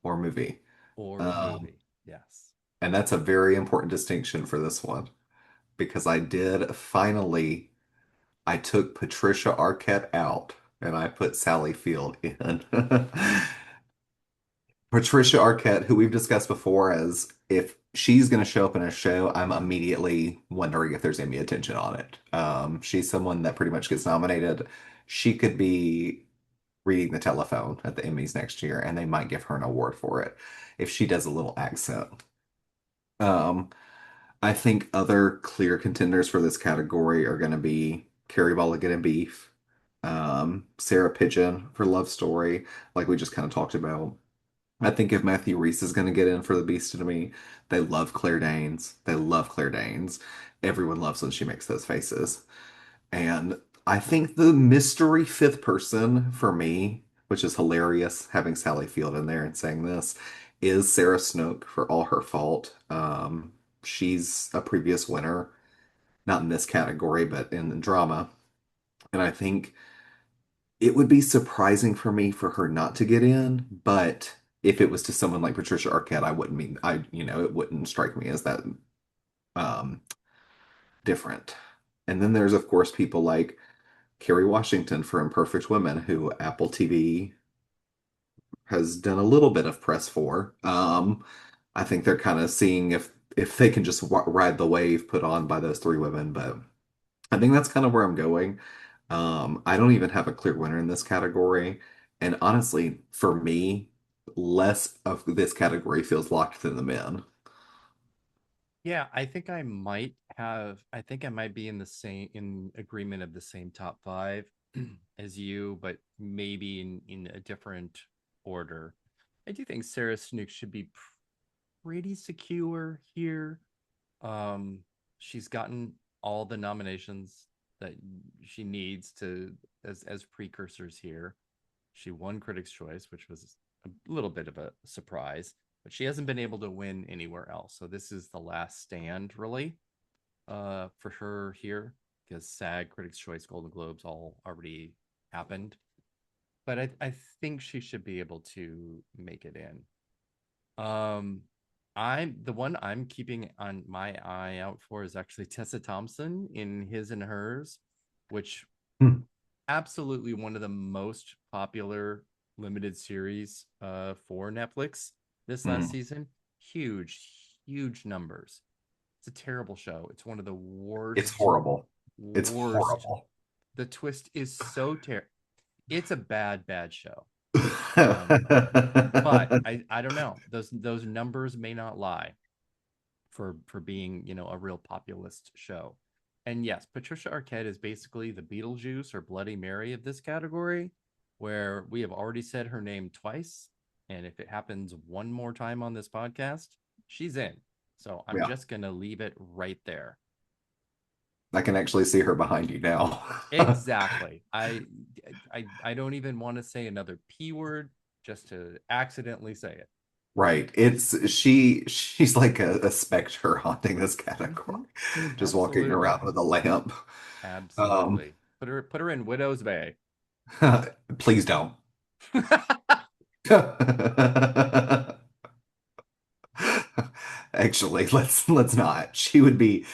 or movie. Or Um, movie. Yes. And that's a very important distinction for this one because I did finally, I took Patricia Arquette out and I put Sally Field in. Patricia Arquette, who we've discussed before, as if she's going to show up in a show, I'm immediately wondering if there's Emmy attention on it. She's someone that pretty much gets nominated. She could be reading the telephone at the Emmys next year, and they might give her an award for it if she does a little accent. Um, I think other clear contenders for this category are going to be Carrie Mulligan and Beef, Sarah Pigeon for Love Story, like we just kind of talked about. I think if Matthew Reese is going to get in for The Beast in Me, they love Claire Danes. They love Claire Danes. Everyone loves when she makes those faces. And I think the mystery fifth person for me, which is hilarious having Sally Field in there and saying this, is Sarah Snook for All Her Fault. She's a previous winner, not in this category, but in the drama. And I think it would be surprising for me for her not to get in, but if it was to someone like Patricia Arquette, I wouldn't mean it wouldn't strike me as that um different. And then there's of course people like Kerry Washington for Imperfect Women, who Apple TV has done a little bit of press for. I think they're kind of seeing if they can just ride the wave put on by those three women, but I think that's kind of where I'm going. I don't even have a clear winner in this category. And honestly, for me, less of this category feels locked than the men. Yeah, I think I might be in agreement of the same top five as you, but maybe in a different order. I do think Sarah Snook should be pretty secure here. Um, she's gotten all the nominations that she needs to as precursors here. She won Critics' Choice, which was a little bit of a surprise, but she hasn't been able to win anywhere else. So this is the last stand, really, for her here, because SAG, Critics' Choice, Golden Globes all already happened. But I think she should be able to make it in. Um, the one I'm keeping on my eye out for is actually Tessa Thompson in His and Hers, which Hmm. absolutely one of the most popular limited series for Netflix this last Hmm. season. Huge numbers. It's a terrible show. It's one of the It's worst horrible. It's worst. horrible. The twist is so terrible. It's a bad show. Um, but I don't know. Those numbers may not lie for being, a real populist show. And yes, Patricia Arquette is basically the Beetlejuice or Bloody Mary of this category, where we have already said her name twice. And if it happens one more time on this podcast, she's in. So I'm Yeah, just gonna leave it right there. I can actually see her behind you now. Exactly. I don't even want to say another P word just to accidentally say it. Right. She's like a specter haunting this category, Mm-hmm. just walking Absolutely. around with a lamp. Um, Absolutely. Put her in Widow's Bay. please don't. Actually, let's not. She'd be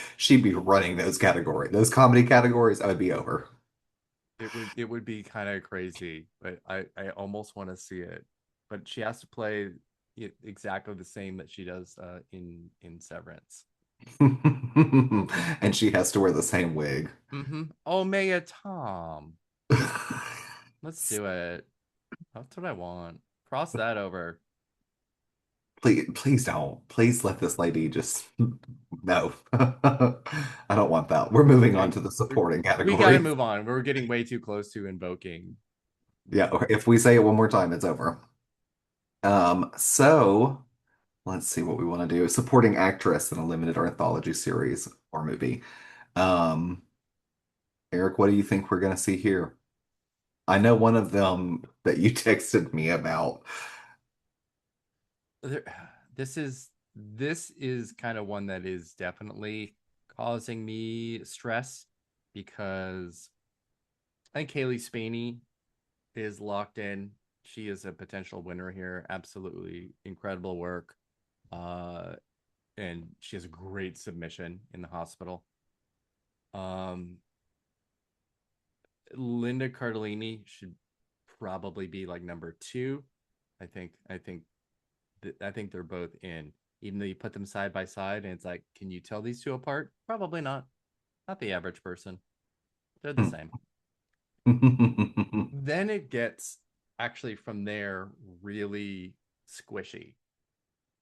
running those categories. Those comedy categories, I would be over. It would be kind of crazy, but I almost want to see it. But she has to play it exactly the same that she does in Severance. And she has to wear the same wig. Mm-hmm. Omega Tom. Let's do it. That's what I want. Cross that over. Please don't. Please let this lady just no. I don't want that. We're moving on Okay. to the We supporting we got to categories. move on. We're getting way too close to invoking. Yeah, if we say it one more time, it's over. So let's see what we want to do. Supporting actress in a limited or anthology series or movie. Um, Eric, what do you think we're gonna see here? I know one of them that you texted me about. There, this is kind of one that is definitely causing me stress because I think Kaylee Spaney is locked in. She is a potential winner here. Absolutely incredible work. Uh, and she has a great submission in the hospital. Um, Linda Cardellini should probably be like number two. I think they're both in. Even though you put them side by side, and it's like, can you tell these two apart? Probably not. Not the average person. They're the same. Then it gets actually from there really squishy.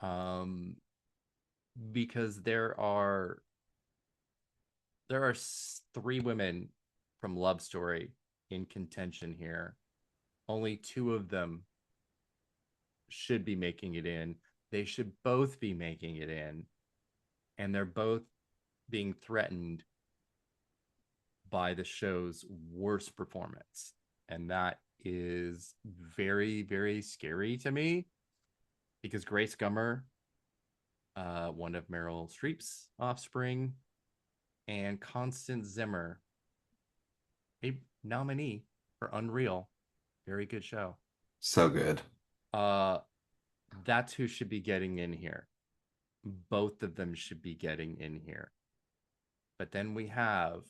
Um, because there are three women from Love Story in contention here. Only two of them should be making it in. They should both be making it in, and they're both being threatened by the show's worst performance. And that is very, very scary to me because Grace Gummer, one of Meryl Streep's offspring, and Constance Zimmer, a nominee for Unreal. Very good show. So good. Uh, that's who should be getting in here. Both of them should be getting in here. But then we have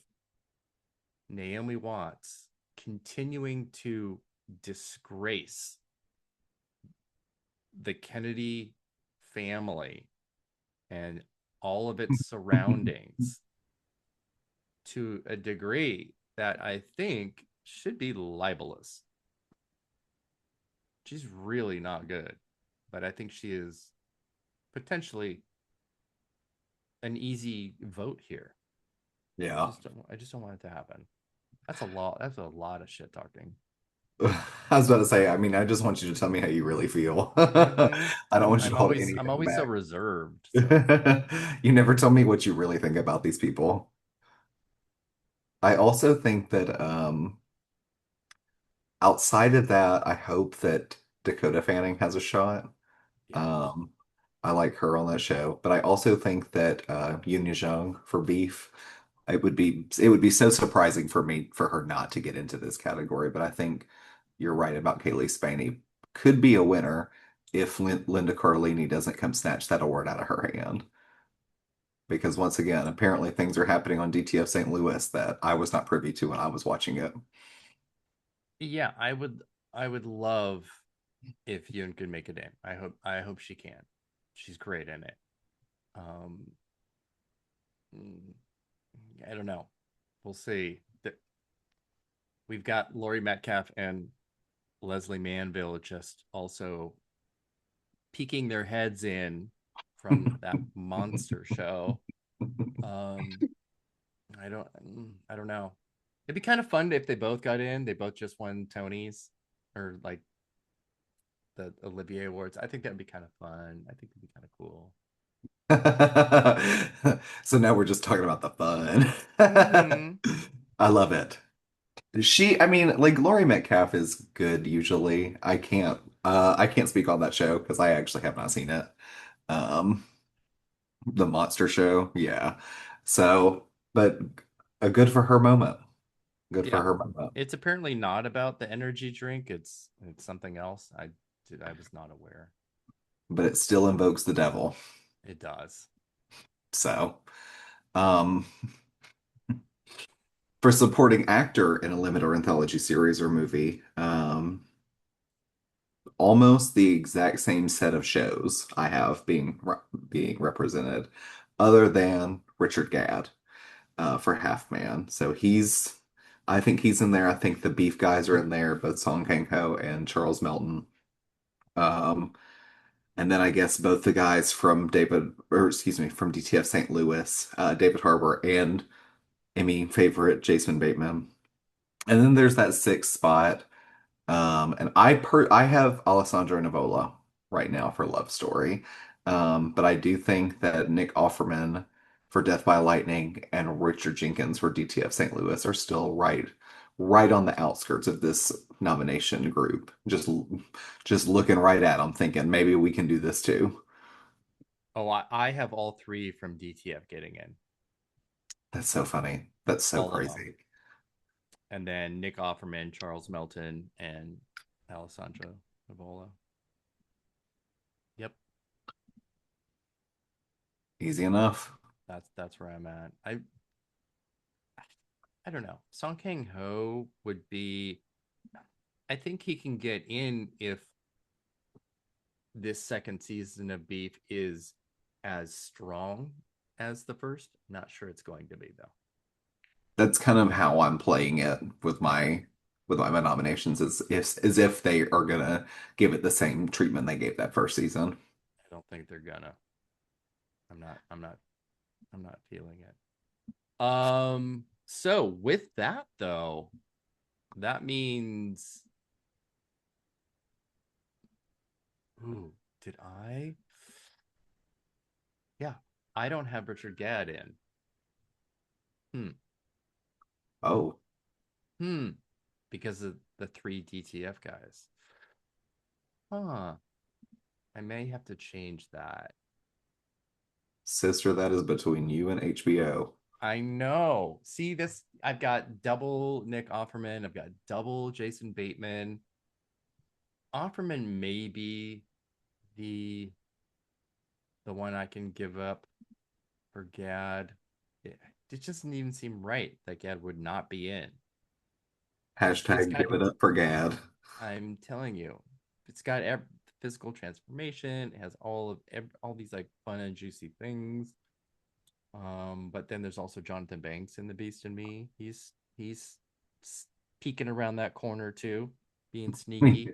Naomi Watts continuing to disgrace the Kennedy family and all of its surroundings to a degree that I think should be libelous. She's really not good, but I think she is potentially an easy vote here. Yeah. I just don't want it to happen. That's a lot. That's a lot of shit talking. I was about to say, I mean, I just want you to tell me how you really feel. I don't want you to hold I'm anything always so back. reserved. So You never tell me what you really think about these people. I also think that outside of that, I hope that Dakota Fanning has a shot. yes, Um, I like her on that show, but I also think that Yoon Jung for Beef, it would be so surprising for me for her not to get into this category. But I think you're right about Kaylee Spaney could be a winner if Linda Cardellini doesn't come snatch that award out of her hand. Because once again, apparently things are happening on DTF St. Louis that I was not privy to when I was watching it. yeah, I would love if Yoon could make a name. I hope she can. She's great in it. Um, mm, I don't know. We'll see. We've got Laurie Metcalf and Leslie Manville just also peeking their heads in from that monster show. Um, I don't know. It'd be kind of fun if they both got in. They both just won Tonys or like the Olivier Awards. I think that'd be kind of fun. I think it'd be kind of cool. So now we're just talking about the fun. Mm-hmm. I love it. I mean, like Laurie Metcalf is good usually. I can't speak on that show because I actually have not seen it. Um, the monster show, yeah. So, but a good for her moment. Good for Yeah, her moment. it's apparently not about the energy drink. It's something else. I was not aware. But it still invokes the devil. It does. So, um, for supporting actor in a limited or anthology series or movie, almost the exact same set of shows I have being represented, other than Richard Gadd for Half Man. So I think he's in there. I think the Beef guys are in there, both Song Kang Ho and Charles Melton. Um, and then I guess both the guys from from DTF St. Louis, David Harbour and Emmy favorite Jason Bateman. And then there's that sixth spot. And I have Alessandro Nivola right now for Love Story. But I do think that Nick Offerman for Death by Lightning and Richard Jenkins for DTF St. Louis are still right on the outskirts of this nomination group. Just looking right at them, thinking maybe we can do this too. Oh, I have all three from DTF getting in, That's so funny. That's so all of them, crazy. and then Nick Offerman, Charles Melton, and Alessandro Nivola. Yep. Easy enough. That's where I'm at. I don't know. Song Kang Ho would be. I think he can get in if this second season of Beef is as strong as the first. Not sure it's going to be though. That's kind of how I'm playing it with my nominations is if they are gonna give it the same treatment they gave that first season. I don't think they're gonna. I'm not. I'm not. I'm not feeling it. So with that though, that means. Ooh, did I? Yeah, I don't have Richard Gadd in. Hmm. Oh, Hmm. Because of the three DTF guys. Huh. I may have to change that. sister, that is between you and HBO. I know. See this? I've got double Nick Offerman. I've got double Jason Bateman. Offerman may be the the one I can give up for Gad. It just doesn't even seem right that Gad would not be in. It's Hashtag got. give it up for Gad. I'm telling you, it's got physical transformation. It has all these like fun and juicy things. But then there's also Jonathan Banks in The Beast and Me. He's peeking around that corner too, being sneaky.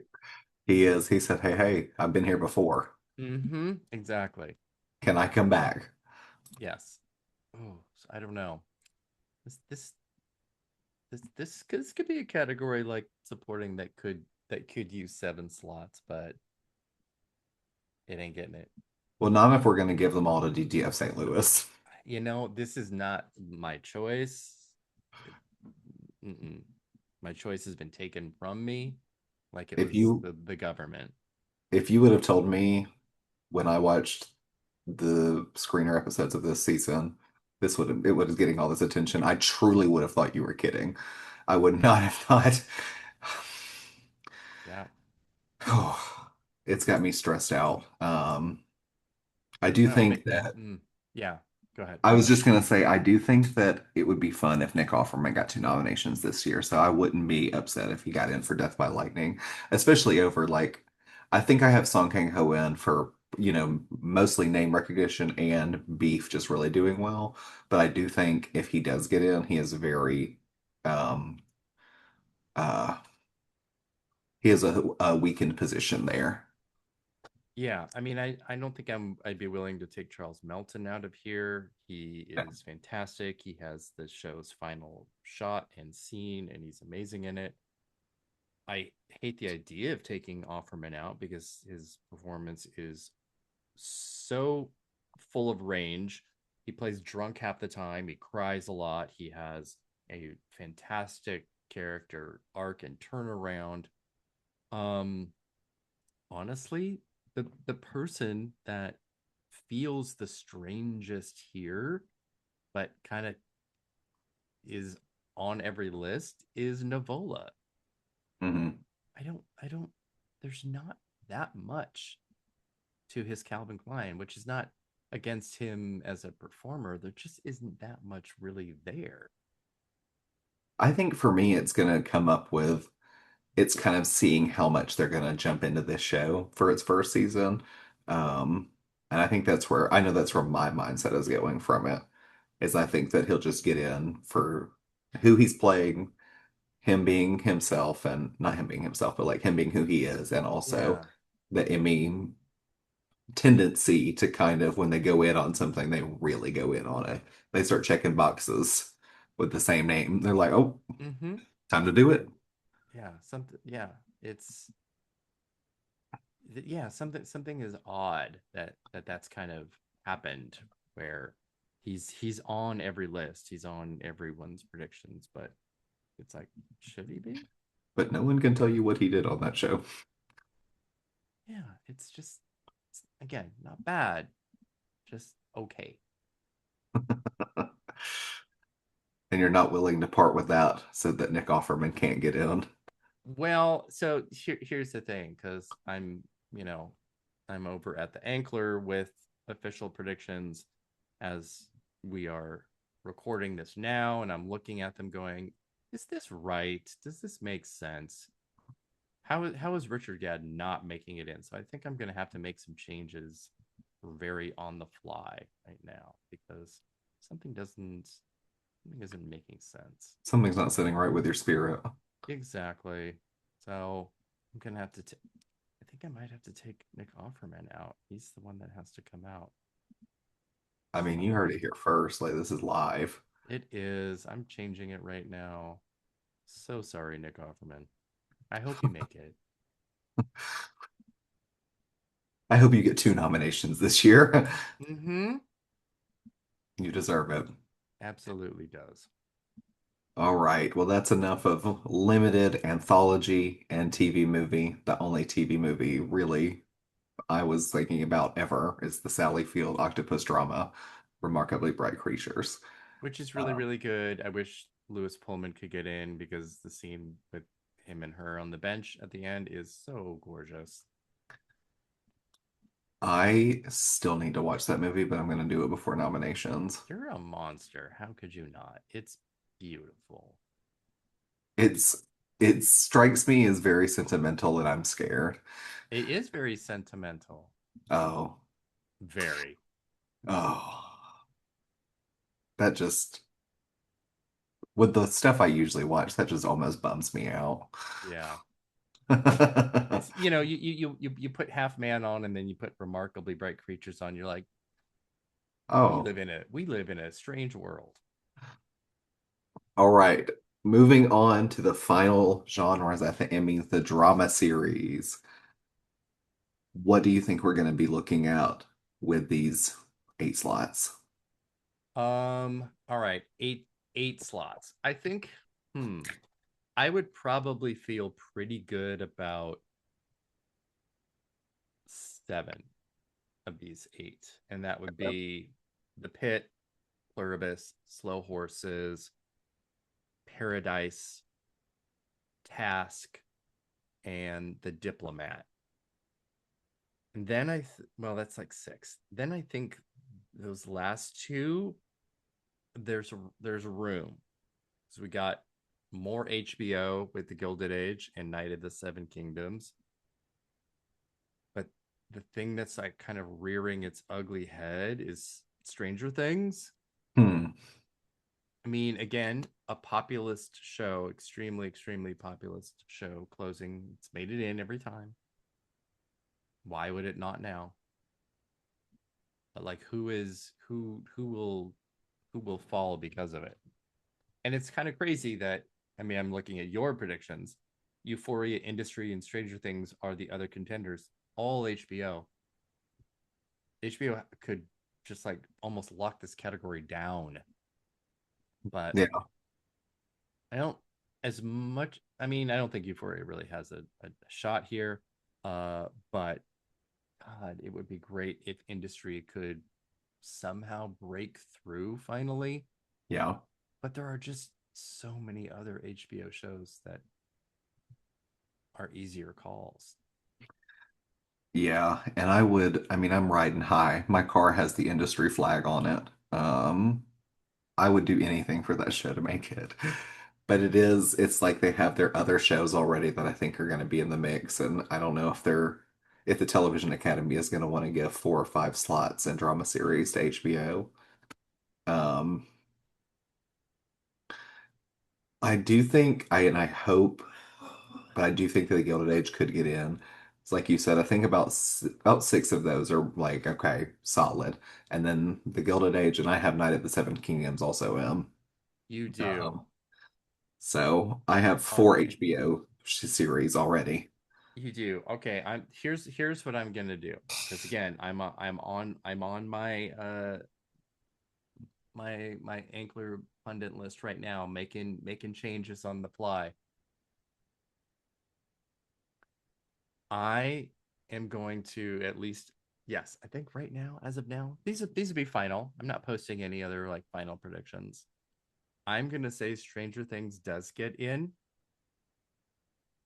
He is. He said, hey, I've been here before. Mm-hmm. Exactly. Can I come back? Yes. Oh, so I don't know. This this this could be a category like supporting that could use 7 slots, but it ain't getting it. Well, not if we're going to give them all to DTF St. Louis. This is not my choice. Mm-mm. My choice has been taken from me, like it If was you the government. if you would have told me when I watched the screener episodes of this season, it would have getting all this attention. I truly would have thought you were kidding. I would not have thought. Yeah. Oh, it's got me stressed out. I I do don't know. think that Yeah. Go ahead. I was just gonna say I do think that it would be fun if Nick Offerman got 2 nominations this year. So I wouldn't be upset if he got in for Death by Lightning, especially over like I think I have Song Kang Ho in for, mostly name recognition and Beef just really doing well. But I do think if he does get in, um uh he has a weakened position there. Yeah. I mean, I don't think I'd be willing to take Charles Melton out of here. He is fantastic. He has the show's final shot and scene, and he's amazing in it. I hate the idea of taking Offerman out because his performance is so full of range. He plays drunk half the time. He cries a lot. He has a fantastic character arc and turnaround. Um, Honestly, the person that feels the strangest here, but kind of is on every list is Navola. Mhm. I don't there's not that much to his Calvin Klein, which is not against him as a performer. There just isn't that much really there. I think for me, it's kind of seeing how much they're going to jump into this show for its first season. Um, and I think I know that's where my mindset is going from it, is I think that he'll just get in for who he's playing, him being himself, and not him being himself, but like him being who he is, and also Yeah. the Emmy tendency to kind of, when they go in on something, they really go in on it. They start checking boxes with the same name. They're like, oh, Mm-hmm. time to do it. Yeah. Something. Yeah. It's yeah. Something is odd that's kind of happened where he's on every list. He's on everyone's predictions, but it's like, should he be? But no one can tell you what he did on that show. Yeah. It's just again not bad, just okay. And you're not willing to part with that so that Nick Offerman can't get in. Well, so here's the thing, because I'm over at the Ankler with official predictions. as we are recording this now, and I'm looking at them going, is this right? Does this make sense? How is Richard Gadd not making it in? So I think I'm going to have to make some changes very on the fly right now because something isn't making sense. Something's not sitting right with your spirit. Exactly. So I'm gonna have to. I think I might have to take Nick Offerman out. He's the one that has to come out. I mean, you heard it here first. Like, this is live. It is. I'm changing it right now. So sorry, Nick Offerman. I hope you make it. I hope you get 2 nominations this year. Mm-hmm. You deserve it. Absolutely does. All right. Well, that's enough of limited anthology and TV movie. The only TV movie really I was thinking about ever is the Sally Field octopus drama, Remarkably Bright Creatures. Which is really, Uh, really good. I wish Lewis Pullman could get in because the scene with him and her on the bench at the end is so gorgeous. I still need to watch that movie, but I'm going to do it before nominations. You're a monster. How could you not? It's beautiful. It's it strikes me as very sentimental and I'm scared. It is very sentimental. Oh, Very. oh, that just with the stuff I usually watch, that just almost bums me out. Yeah. It's you put Half Man on and then you put Remarkably Bright Creatures on. You're like, Oh, we live in a strange world. all right. Moving on to the final genres at the Emmys, the drama series. What do you think we're going to be looking at with these 8 slots? All right, eight slots. I think I would probably feel pretty good about 7 of these 8. And that would be the Pit, Pluribus, Slow Horses, Paradise, Task, and the Diplomat. And then well, that's like 6. Then I think those last 2, there's room. So we got more HBO with The Gilded Age and Night of the Seven Kingdoms. But the thing that's like kind of rearing its ugly head is Stranger Things. Hmm. I mean, again, a populist show, extremely, extremely populist show closing. It's made it in every time. Why would it not now? But like who will fall because of it? And it's kind of crazy that I mean, I'm looking at your predictions. Euphoria, Industry, and Stranger Things are the other contenders. All HBO. HBO could just like almost lock this category down. But Yeah. I don't as much. I mean, I don't think Euphoria really has a shot here. But God, it would be great if Industry could somehow break through finally. Yeah. But there are just so many other HBO shows that are easier calls. Yeah. And I mean, I'm riding high. My car has the industry flag on it. I would do anything for that show to make it. But it's like they have their other shows already that I think are going to be in the mix. And I don't know if the Television Academy is going to want to give 4 or 5 slots in drama series to HBO. Um, I do think, and I hope, but I do think that the Gilded Age could get in. It's like you said, I think about 6 of those are like, okay, solid. And then the Gilded Age, and I have Night of the Seven Kingdoms also in. You do. Um, So I have All 4 right. HBO series already. You do. Okay. Here's what I'm gonna do. Because again, I'm on my Ankler pundit list right now, making changes on the fly. I am going to at least yes, I think right now, as of now, these would be final. I'm not posting any other like final predictions. I'm gonna say Stranger Things does get in,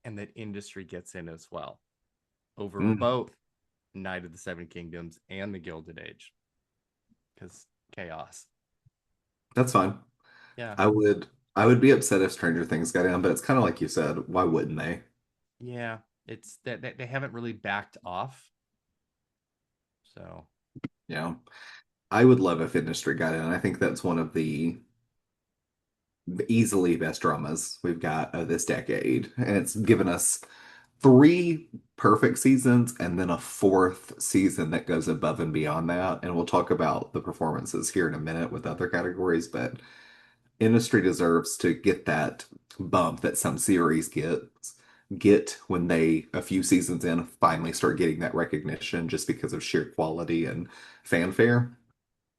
and that Industry gets in as well over Mm, both Night of the Seven Kingdoms and the Gilded Age. Because chaos. That's fine. Yeah. I would I would be upset if Stranger Things got in, but it's kind of like you said, why wouldn't they? Yeah. It's that they haven't really backed off. So, Yeah. I would love if Industry got in. I think that's one of the easily best dramas we've got of this decade. And it's given us three perfect seasons and then a fourth season that goes above and beyond that. And we'll talk about the performances here in a minute with other categories, but Industry deserves to get that bump that some series get when they a few seasons in finally start getting that recognition just because of sheer quality and fanfare.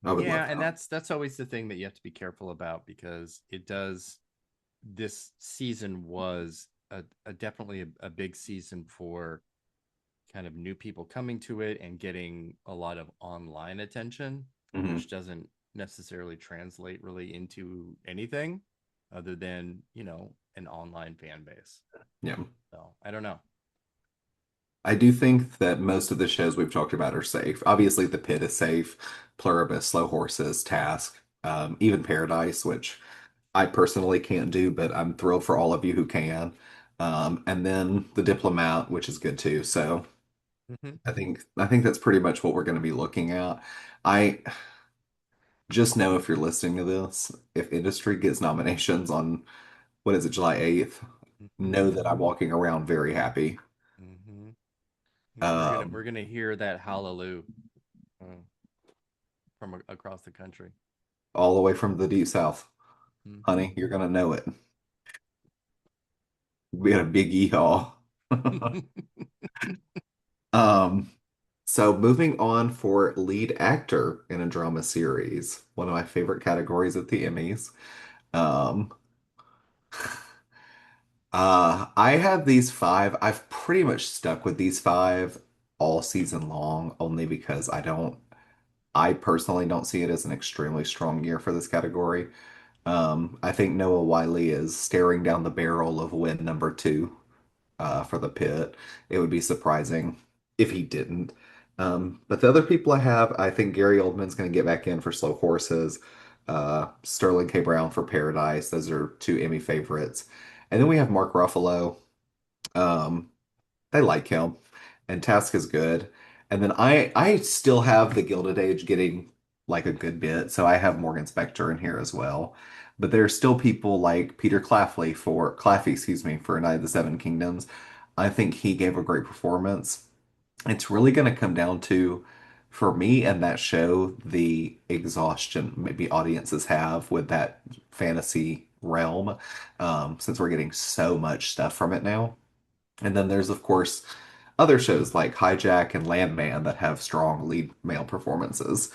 I would yeah, love and that. that's always the thing that you have to be careful about because it does this season was a definitely a big season for kind of new people coming to it and getting a lot of online attention, Hmm. which doesn't necessarily translate really into anything other than, an online fan base. Yeah. So I don't know. I do think that most of the shows we've talked about are safe. Obviously, The Pit is safe, Pluribus, Slow Horses, Task, even Paradise, which I personally can't do, but I'm thrilled for all of you who can. And then The Diplomat, which is good too. So Mm-hmm. I think that's pretty much what we're going to be looking at. I just know if you're listening to this, if Industry gets nominations on what is it, July 8th, know Mm-hmm. that I'm walking around very happy. Mm-hmm. Um, We're gonna hear that hallelujah uh, from across the country. all the way from the deep south. Mm-hmm. Honey, you're gonna know it. We had a big yeehaw. Um, so moving on for lead actor in a drama series, one of my favorite categories at the Emmys. Um, I have these five. I've pretty much stuck with these five all season long, only because I personally don't see it as an extremely strong year for this category. I think Noah Wiley is staring down the barrel of win number two for the pit. It would be surprising if he didn't. But the other people I have, I think Gary Oldman's going to get back in for Slow Horses. Sterling K. Brown for Paradise. Those are two Emmy favorites. And then we have Mark Ruffalo. Um, I like him, and Task is good. And then I still have the Gilded Age getting like a good bit, so I have Morgan Spector in here as well. But there are still people like Peter Claffey, excuse me, for Night of the Seven Kingdoms. I think he gave a great performance. It's really going to come down to, for me and that show, the exhaustion maybe audiences have with that fantasy realm, since we're getting so much stuff from it now. And then there's, of course, other shows like Hijack and Landman that have strong lead male performances.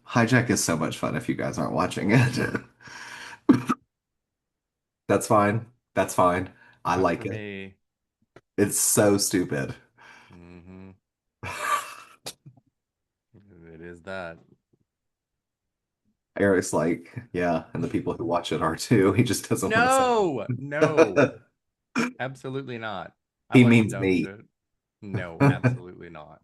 Hijack is so much fun if you guys aren't watching it. That's fine. That's fine. I Not for like it. me. It's so stupid. Mm-hmm. It is that. Eric's like, yeah, and the people who watch it are too. He just doesn't want to say No, no, it. absolutely not. I He watch means dumb me. shit. No, absolutely not.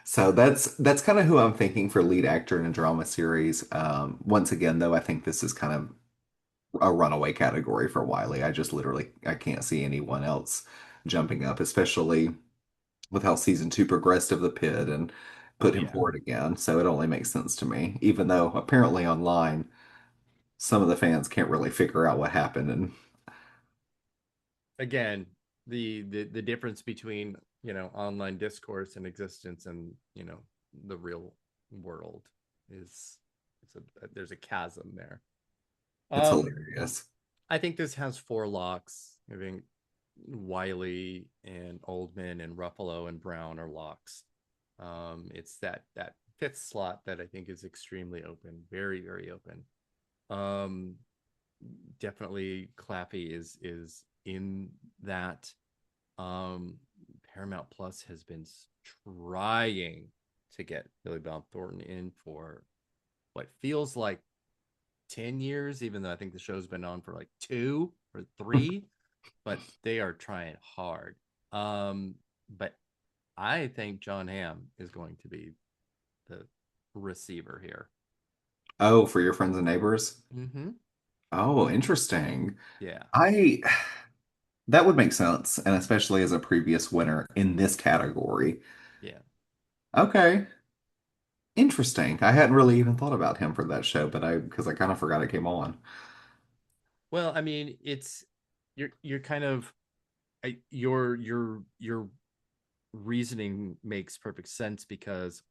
So that's kind of who I'm thinking for lead actor in a drama series. Once again, though, I think this is kind of a runaway category for Wiley. I can't see anyone else jumping up, especially with how season two progressed of the pit and Oh put him yeah. forward again. So it only makes sense to me, even though apparently online some of the fans can't really figure out what happened. And Again, the difference between, online discourse and existence and, the real world is there's a chasm there. it's Um, hilarious. I think this has four locks. I think Wiley and Oldman and Ruffalo and Brown are locks. It's that fifth slot that I think is extremely open, very, very open. Um, Definitely Claffey is in that. Um, Paramount Plus has been trying to get Billy Bob Thornton in for what feels like 10 years, even though I think the show's been on for like 2 or 3, but they are trying hard. But I think John Hamm is going to be the receiver here. Oh, for your friends and neighbors? Mm-hmm. Oh, interesting. Yeah. I That would make sense, and especially as a previous winner in this category. Yeah. Okay, interesting. I hadn't really even thought about him for that show, but because I kind of forgot it came on. Well, I mean, it's you're kind of your reasoning makes perfect sense because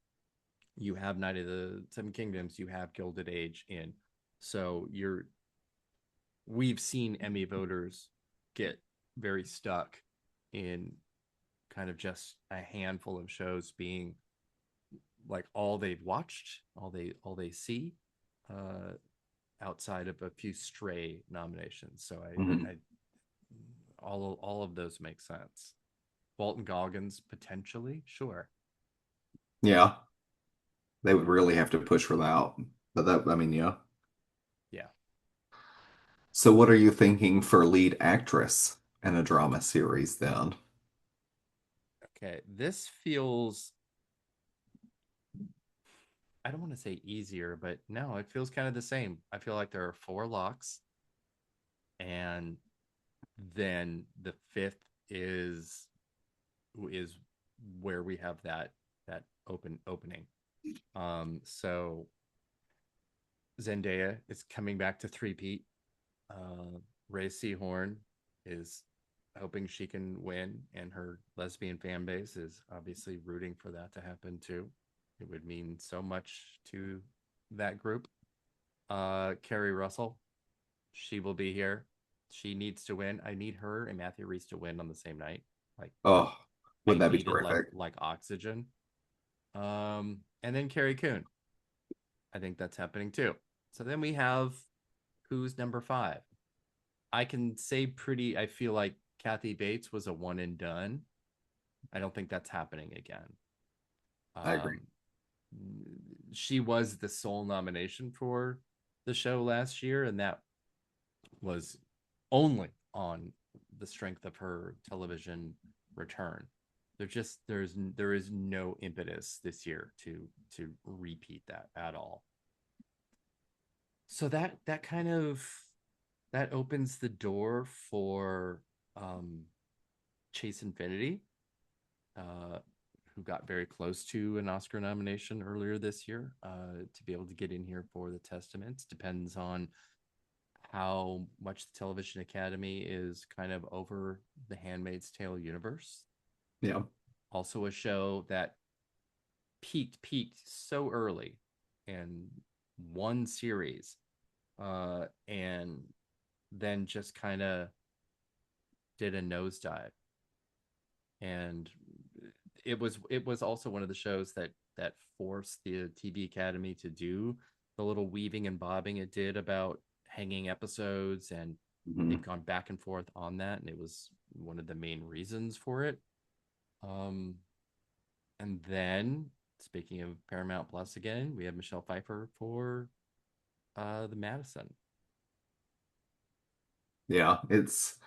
you have Night of the Seven Kingdoms, you have Gilded Age in. So we've seen Emmy voters get very stuck in kind of just a handful of shows being like all they've watched, all they see, uh, outside of a few stray nominations. So Mhm. I all of those make sense. Walton Goggins potentially, sure. Yeah, they would really have to push for that. But that, I mean, yeah. Yeah. So, what are you thinking for lead actress in a drama series then? Okay. This feels, I don't want to say easier, but no, it feels kind of the same. I feel like there are four locks, and then the fifth is where we have that opening. So Zendaya is coming back to three-peat. Ray Seahorn is hoping she can win, and her lesbian fan base is obviously rooting for that to happen too. It would mean so much to that group. Carrie Russell, she will be here. She needs to win. I need her and Matthew Reese to win on the same night. Like Oh, I wouldn't that be needed like terrific? oxygen. And then Carrie Coon. I think that's happening too. So then we have who's number five. I can say I feel like Kathy Bates was a one and done. I don't think that's happening again. I agree. Um, she was the sole nomination for the show last year, and that was only on the strength of her television return. There is no impetus this year to repeat that at all. So that kind of that opens the door for um, Chase Infinity, uh, who got very close to an Oscar nomination earlier this year, to be able to get in here for The Testaments. Depends on how much the Television Academy is kind of over the Handmaid's Tale universe. Yeah. Also, a show that peaked so early in one series, and then just kind of did a nosedive. And it was also one of the shows that forced the TV Academy to do the little weaving and bobbing it did about hanging episodes, and they've Mhm. gone back and forth on that, and it was one of the main reasons for it. Um, and then speaking of Paramount Plus again, we have Michelle Pfeiffer for the Madison. Yeah, it's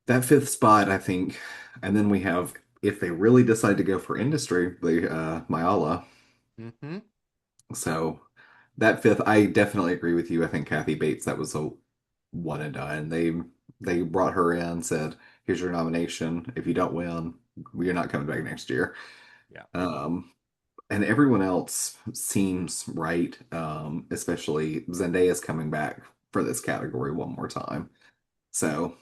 that fifth spot, I think. And then we have, if they really decide to go for industry, the Mayala. Mm-hmm. So that fifth, I definitely agree with you. I think Kathy Bates, that was a one and done. They brought her in, said, "Here's your nomination. If you don't win, you're not coming back next year." Yeah. Um, and everyone else seems right. Especially Zendaya's coming back for this category one more time. So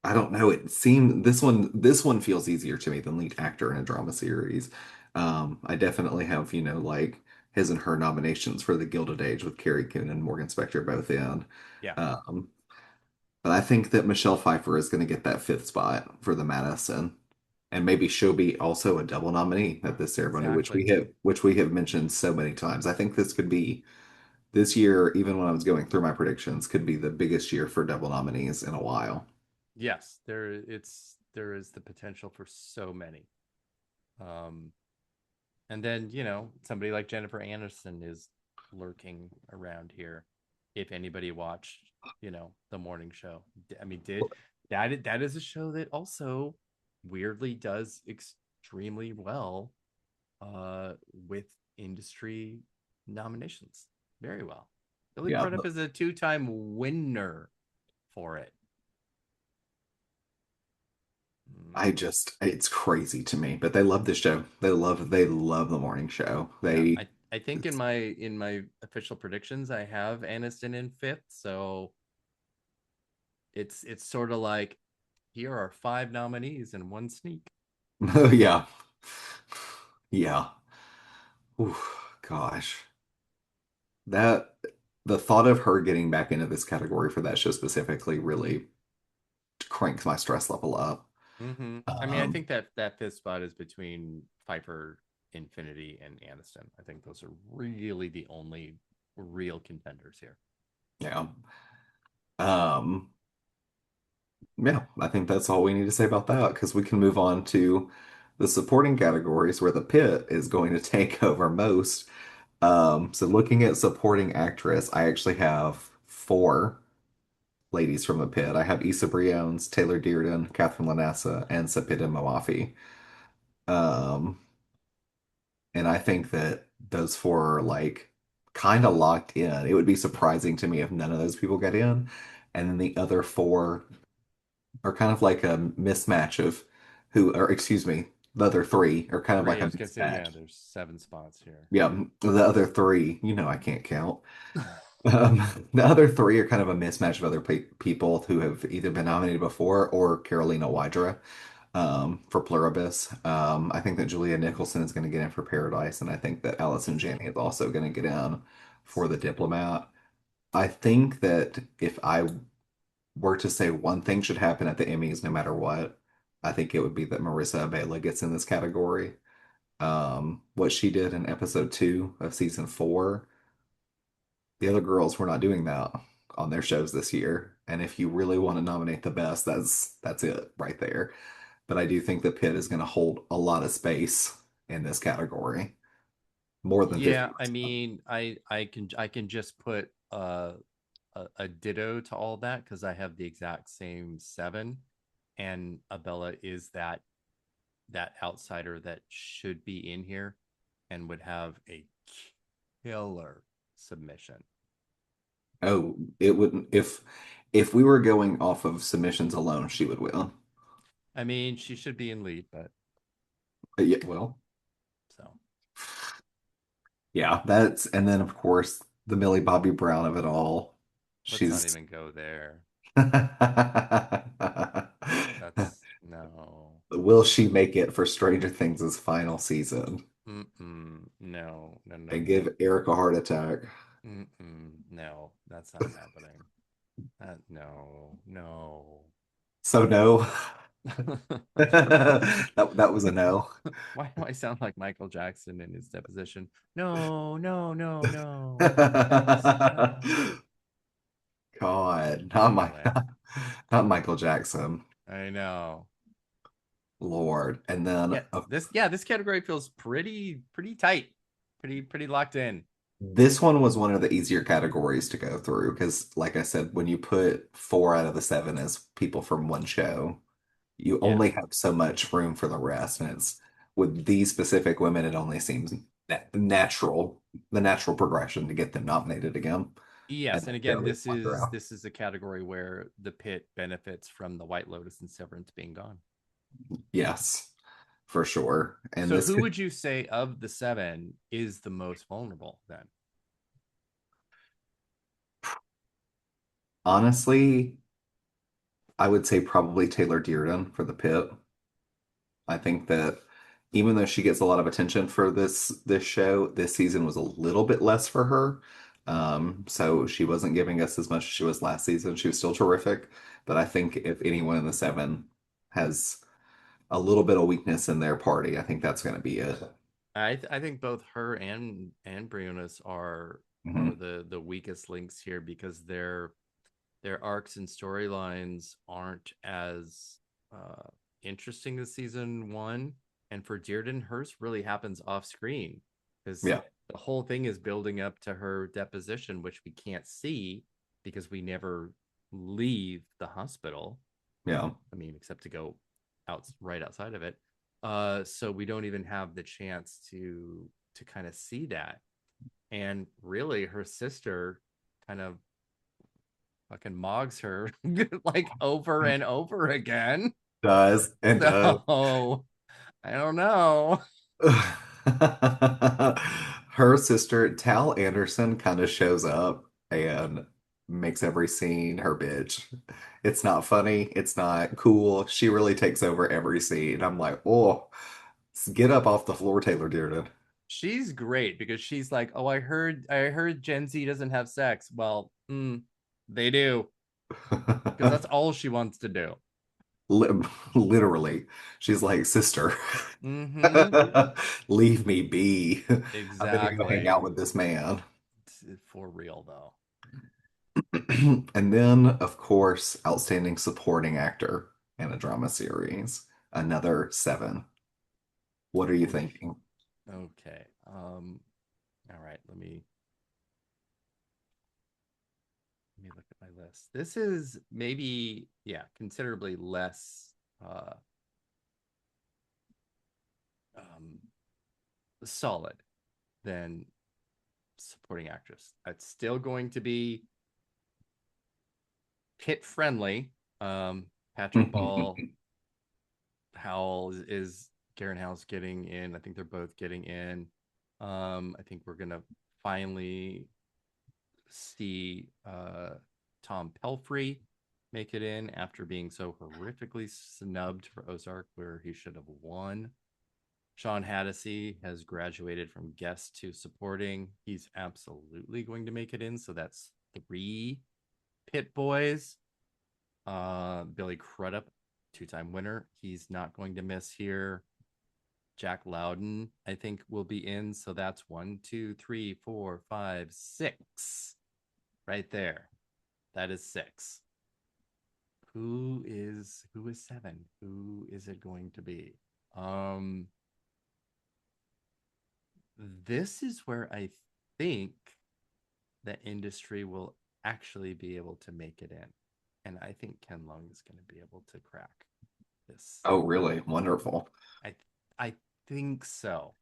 I don't know. It seemed this one feels easier to me than lead actor in a drama series. I definitely have, like his and her nominations for the Gilded Age with Carrie Coon and Morgan Spector both in. Yeah. Um, but I think that Michelle Pfeiffer is going to get that fifth spot for the Madison. And maybe she'll be also a double nominee at this ceremony, which Exactly. we have mentioned so many times. I think this could be this year, even when I was going through my predictions, could be the biggest year for double nominees in a while. Yes, there is the potential for so many. Um, and then, somebody like Jennifer Aniston is lurking around here. If anybody watched, the morning show, I mean, did that is a show that also weirdly does extremely well with industry nominations. Very well. Billy Yeah, Crudup is a two-time winner for it. it's crazy to me, but they love this show. They love the morning show. Yeah, They I think in my official predictions I have Aniston in fifth, so it's sort of like here are five nominees and one sneak. oh yeah. Yeah. Ooh, gosh. That the thought of her getting back into this category for that show specifically really cranks my stress level up. I mean, I Um, think that fifth spot is between Pfeiffer, Infinity, and Aniston. I think those are really the only real contenders here. yeah. Um, yeah, I think that's all we need to say about that because we can move on to the supporting categories where the pit is going to take over most. So looking at supporting actress, I actually have four ladies from the pit. I have Issa Briones, Taylor Dearden, Catherine Lanassa, and Sapita Mawafi. Um, and I think that those four are like kind of locked in. It would be surprising to me if none of those people get in. And then the other four are kind of like a mismatch of or excuse me, the other three are kind of Three, like I a was gonna say, mismatch. yeah, there's seven spots here. Yeah, the other three, I can't count. The other three are kind of a mismatch of other people who have either been nominated before or Carolina Wydra for Pluribus. I think that Julia Nicholson is going to get in for Paradise, and I think that Allison Janney is also going to get in for The Diplomat. I think that if I were to say one thing should happen at the Emmys, no matter what, I think it would be that Marissa Abela gets in this category. What she did in episode 2 of season 4, the other girls were not doing that on their shows this year. And if you really want to nominate the best, that's it right there. But I do think that Pitt is going to hold a lot of space in this category, more than Yeah, I 50%. mean, I can just put a ditto to all that because I have the exact same seven, and Abella is that outsider that should be in here and would have a killer submission. Oh, it wouldn't if we were going off of submissions alone, she would win. I mean, she should be in lead, but Yeah, well, so yeah, that's and then of course the Millie Bobby Brown of it all. let's not She's even go there. That's no, Will she no, make it for Stranger Things' final season no, no, no, and no, give Eric a heart attack? no, that's not happening. No, no. So no. That was a no. Why do I sound like Michael Jackson in his deposition? No, no, no, no. Yes, no. God, Anyway, not Michael Jackson. I know. Lord. And then Yeah, this category feels pretty tight, pretty locked in. this one was one of the easier categories to go through because, like I said, when you put 4 out of the 7 as people from one show, you Yeah. only have so much room for the rest. And it's with these specific women, it only seems natural, the natural progression to get them nominated again. And Yes, and then again, Carolina this Whyte is out. this is a category where the pit benefits from the White Lotus and Severance being gone. Yes, for sure. And So this who could would you say of the seven is the most vulnerable then? honestly, I would say probably Taylor Dearden for the pit. I think that even though she gets a lot of attention for this show, this season was a little bit less for her. So she wasn't giving us as much as she was last season. She was still terrific, but I think if anyone in the 7 has a little bit of weakness in their party, I think that's going to be it. I think both her and Briones are Mhm. the weakest links here because their arcs and storylines aren't as uh, interesting this season one. And for Dearden, hers really happens off screen because Yeah, the whole thing is building up to her deposition, which we can't see because we never leave the hospital. yeah. I mean, except to go out right outside of it. So we don't even have the chance to kind of see that. And really, her sister kind of fucking mogs her like over and over again. Does and does. So I don't know. Her sister, Tal Anderson, kind of shows up and makes every scene her bitch. It's not funny. It's not cool. She really takes over every scene. I'm like, oh, get up off the floor, Taylor Dearden. She's great because she's like, "Oh, I heard Gen Z doesn't have sex." Well, they do because that's all she wants to do. Li- Literally, she's like, sister, Mm-hmm. leave me be. I'm gonna go hang Exactly. out with this man. For real though. And then, of course, outstanding supporting actor in a drama series. Another seven. What are you Okay. thinking? Okay. All right, let me look at my list. This is maybe, yeah, considerably less um solid than supporting actress. It's still going to be Pitt friendly. Patrick Ball, Howell is Karen Howell's getting in. I think they're both getting in. I think we're gonna finally see Tom Pelfrey make it in after being so horrifically snubbed for Ozark, where he should have won. Sean Hattasey has graduated from guest to supporting. He's absolutely going to make it in. So that's three Pit Boys. Billy Crudup, two-time winner. He's not going to miss here. Jack Loudon, I think, will be in. So that's one, two, three, four, five, six. Right there. That is six. Who is seven? Who is it going to be? Um, this is where I think the industry will actually be able to make it in. And I think Ken Lung is going to be able to crack this. Oh, really? Wonderful. I I think so.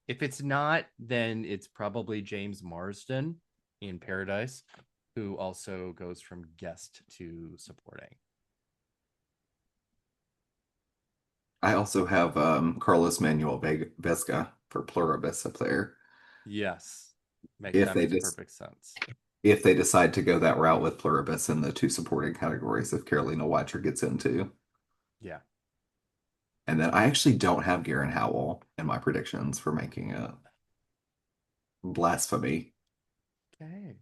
If it's not, then it's probably James Marsden in Paradise, who also goes from guest to supporting. I also have Carlos Manuel Vesga for Pluribus up there. Yes. If That they makes just perfect sense. if they decide to go that route with Pluribus in the two supporting categories, if Carolina Watcher gets into. Yeah. And then I actually don't have Garen Howell in my predictions for making it. Blasphemy. Okay.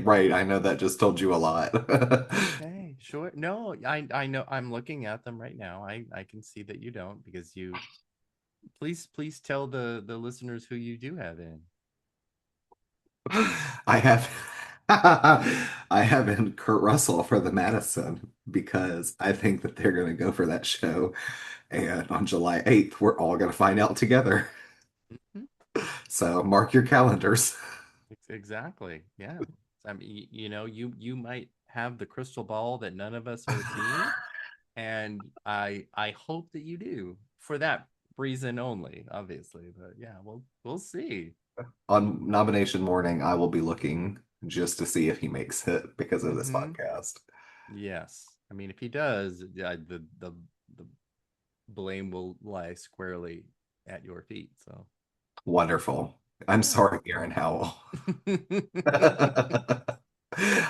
Right, I know that just told you a lot. Okay. Sure. No, I know I'm looking at them right now. I can see that you don't because you please tell the listeners who you do have in. I have I have in Kurt Russell for the Madison because I think that they're going to go for that show. And on July 8th, we're all going to find out together. Mhm. So mark your calendars. Exactly. Yeah. I mean, you might have the crystal ball that none of us are seeing, and I hope that you do for that reason only, obviously. But yeah, we'll see. On nomination morning, I will be looking just to see if he makes it because of this Hmm. podcast. Yes. I mean, if he does, the blame will lie squarely at your feet. So Wonderful. I'm yeah. sorry, Aaron Howell.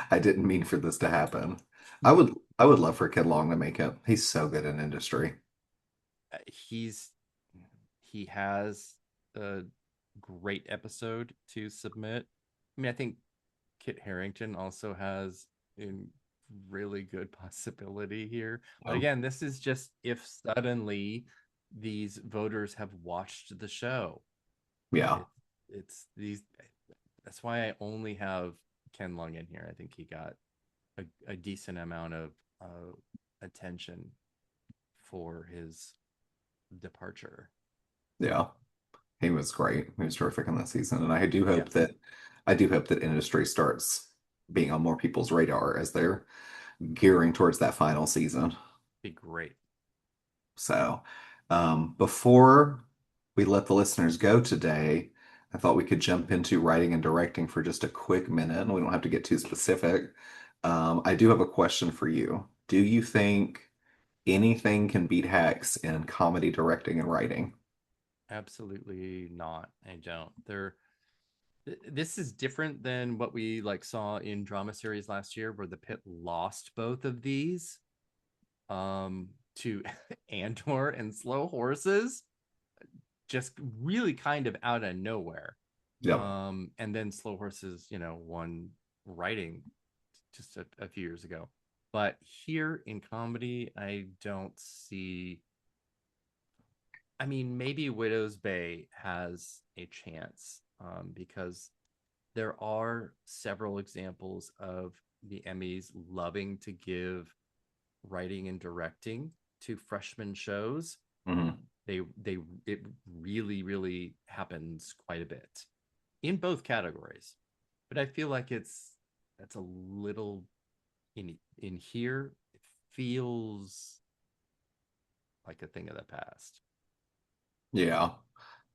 I didn't mean for this to happen. I would love for Kid Long to make it. He's so good in industry. he's he has a great episode to submit. I mean, I think Kit Harrington also has a really good possibility here. But Um, again, this is just if suddenly these voters have watched the show. yeah. It's these. That's why I only have Ken Lung in here. I think he got a decent amount of attention for his departure. Yeah. He was great. He was terrific in that season. And Yeah, I do hope that industry starts being on more people's radar as they're gearing towards that final season. be great. So Before we let the listeners go today, I thought we could jump into writing and directing for just a quick minute, and we don't have to get too specific. I do have a question for you. Do you think anything can beat Hacks in comedy directing and writing? Absolutely not. I don't. This is different than what we like saw in drama series last year, where the Pit lost both of these to Andor and Slow Horses, just really kind of out of nowhere. Yep. And then Slow Horses, won writing just a few years ago. But here in comedy, I don't see. I mean, maybe Widow's Bay has a chance because there are several examples of the Emmys loving to give writing and directing to freshman shows. Mhm. It really happens quite a bit in both categories, but I feel like that's a little in here. It feels like a thing of the past. Yeah.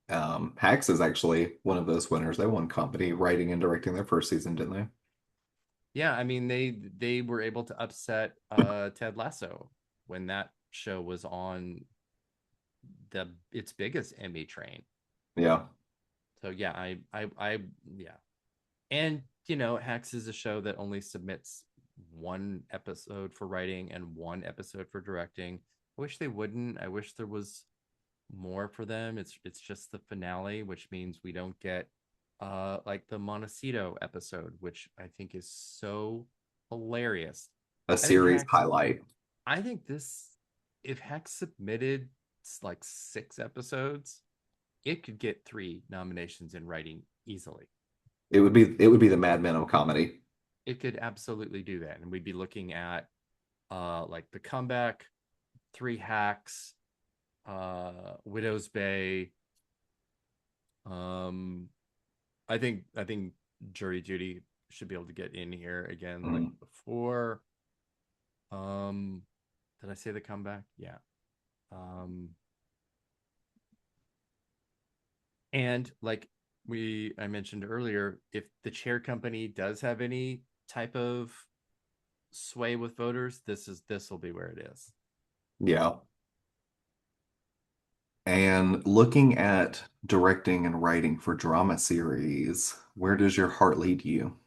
Hacks is actually one of those winners. They won comedy writing and directing their first season, didn't they? Yeah, I mean they were able to upset Ted Lasso when that show was on the its biggest Emmy train. Yeah. So yeah, I yeah. And Hacks is a show that only submits one episode for writing and one episode for directing. I wish they wouldn't. I wish there was more for them. It's just the finale, which means we don't get like the Montecito episode, which I think is so hilarious. A I think series Hacks highlight. I think this if Hacks submitted like 6 episodes, it could get 3 nominations in writing easily. It would be the Mad Men of comedy. It could absolutely do that. And we'd be looking at like the comeback, 3 Hacks, Widow's Bay. Um I think Jury Duty should be able to get in here again like Mhm. before. Um did I say the comeback? Yeah. Um and like I mentioned earlier, if the chair company does have any type of sway with voters, this will be where it is. Yeah. And looking at directing and writing for drama series, where does your heart lead you?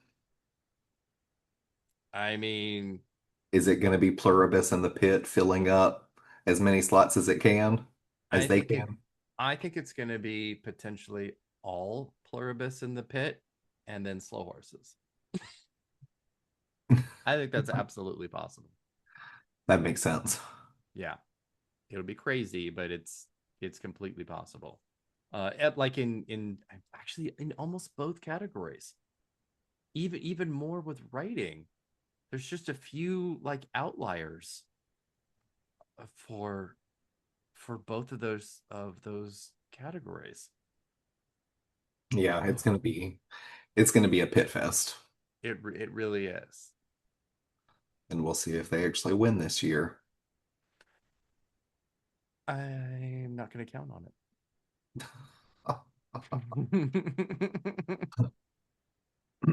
I mean, Is it going to be Pluribus and the Pit filling up as many slots as it can, as I they think it can? I think it's going to be potentially all Pluribus in the Pit and then Slow Horses. I think that's absolutely possible. That makes sense. Yeah, it'll be crazy, but it's completely possible. Like in actually in almost both categories, even more with writing. There's just a few like outliers for both of those categories. Yeah, Oh, it's going to be a pit fest, it really is. and we'll see if they actually win this year. I'm not going to count on it.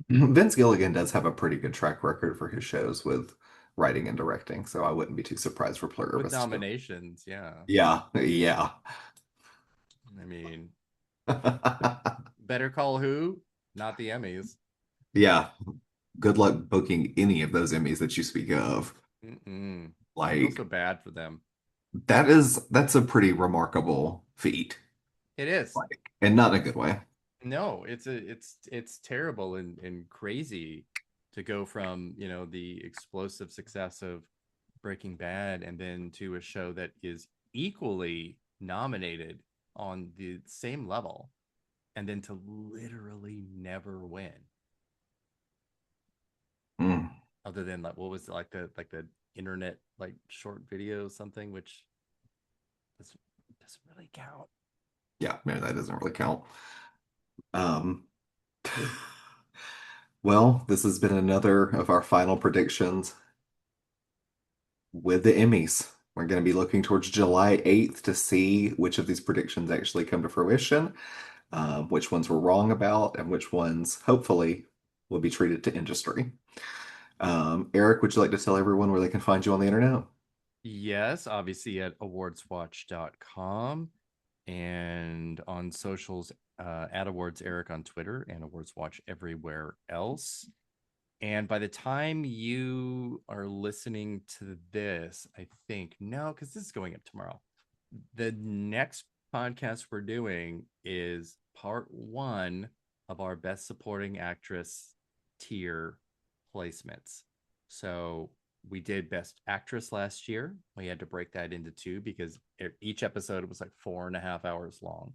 Vince Gilligan does have a pretty good track record for his shows with writing and directing, so I wouldn't be too surprised for With Pluribus too. nominations, yeah. Yeah, yeah. I mean, better call who? Not the Emmys. Yeah, good luck booking any of those Emmys that you speak of. Mm-mm. I feel so Like bad for them. that's a pretty remarkable feat. It is. Like, and not in a good way. No, it's terrible and crazy to go from, the explosive success of Breaking Bad and then to a show that is equally nominated on the same level and then to literally never win. Mm. Other than like what was it, like the internet like short video something which doesn't really count. Yeah, no, that doesn't really count. Um, well, this has been another of our final predictions with the Emmys. We're going to be looking towards July 8th to see which of these predictions actually come to fruition, which ones we're wrong about, and which ones hopefully will be treated to industry. Eric, would you like to tell everyone where they can find you on the internet? Yes, obviously at awardswatch.com and on socials at Awards Eric on Twitter and Awards Watch everywhere else. And by the time you are listening to this, I think, no, because this is going up tomorrow. The next podcast we're doing is part one of our Best Supporting Actress tier placements. So we did Best Actress last year. We had to break that into two because each episode was like 4.5 hours long.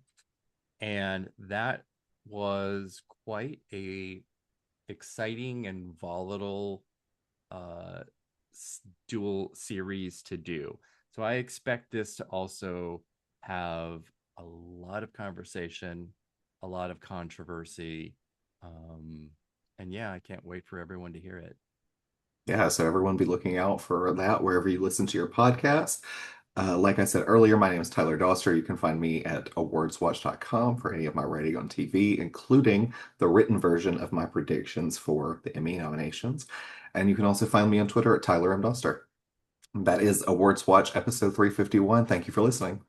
And that was quite a exciting and volatile uh dual series to do. So I expect this to also have a lot of conversation, a lot of controversy. And yeah, I can't wait for everyone to hear it. Yeah, so everyone be looking out for that wherever you listen to your podcast. Like I said earlier, my name is Tyler Doster. You can find me at awardswatch.com for any of my writing on TV, including the written version of my predictions for the Emmy nominations. And you can also find me on Twitter at Tyler M. Doster. That is Awards Watch episode 351. Thank you for listening.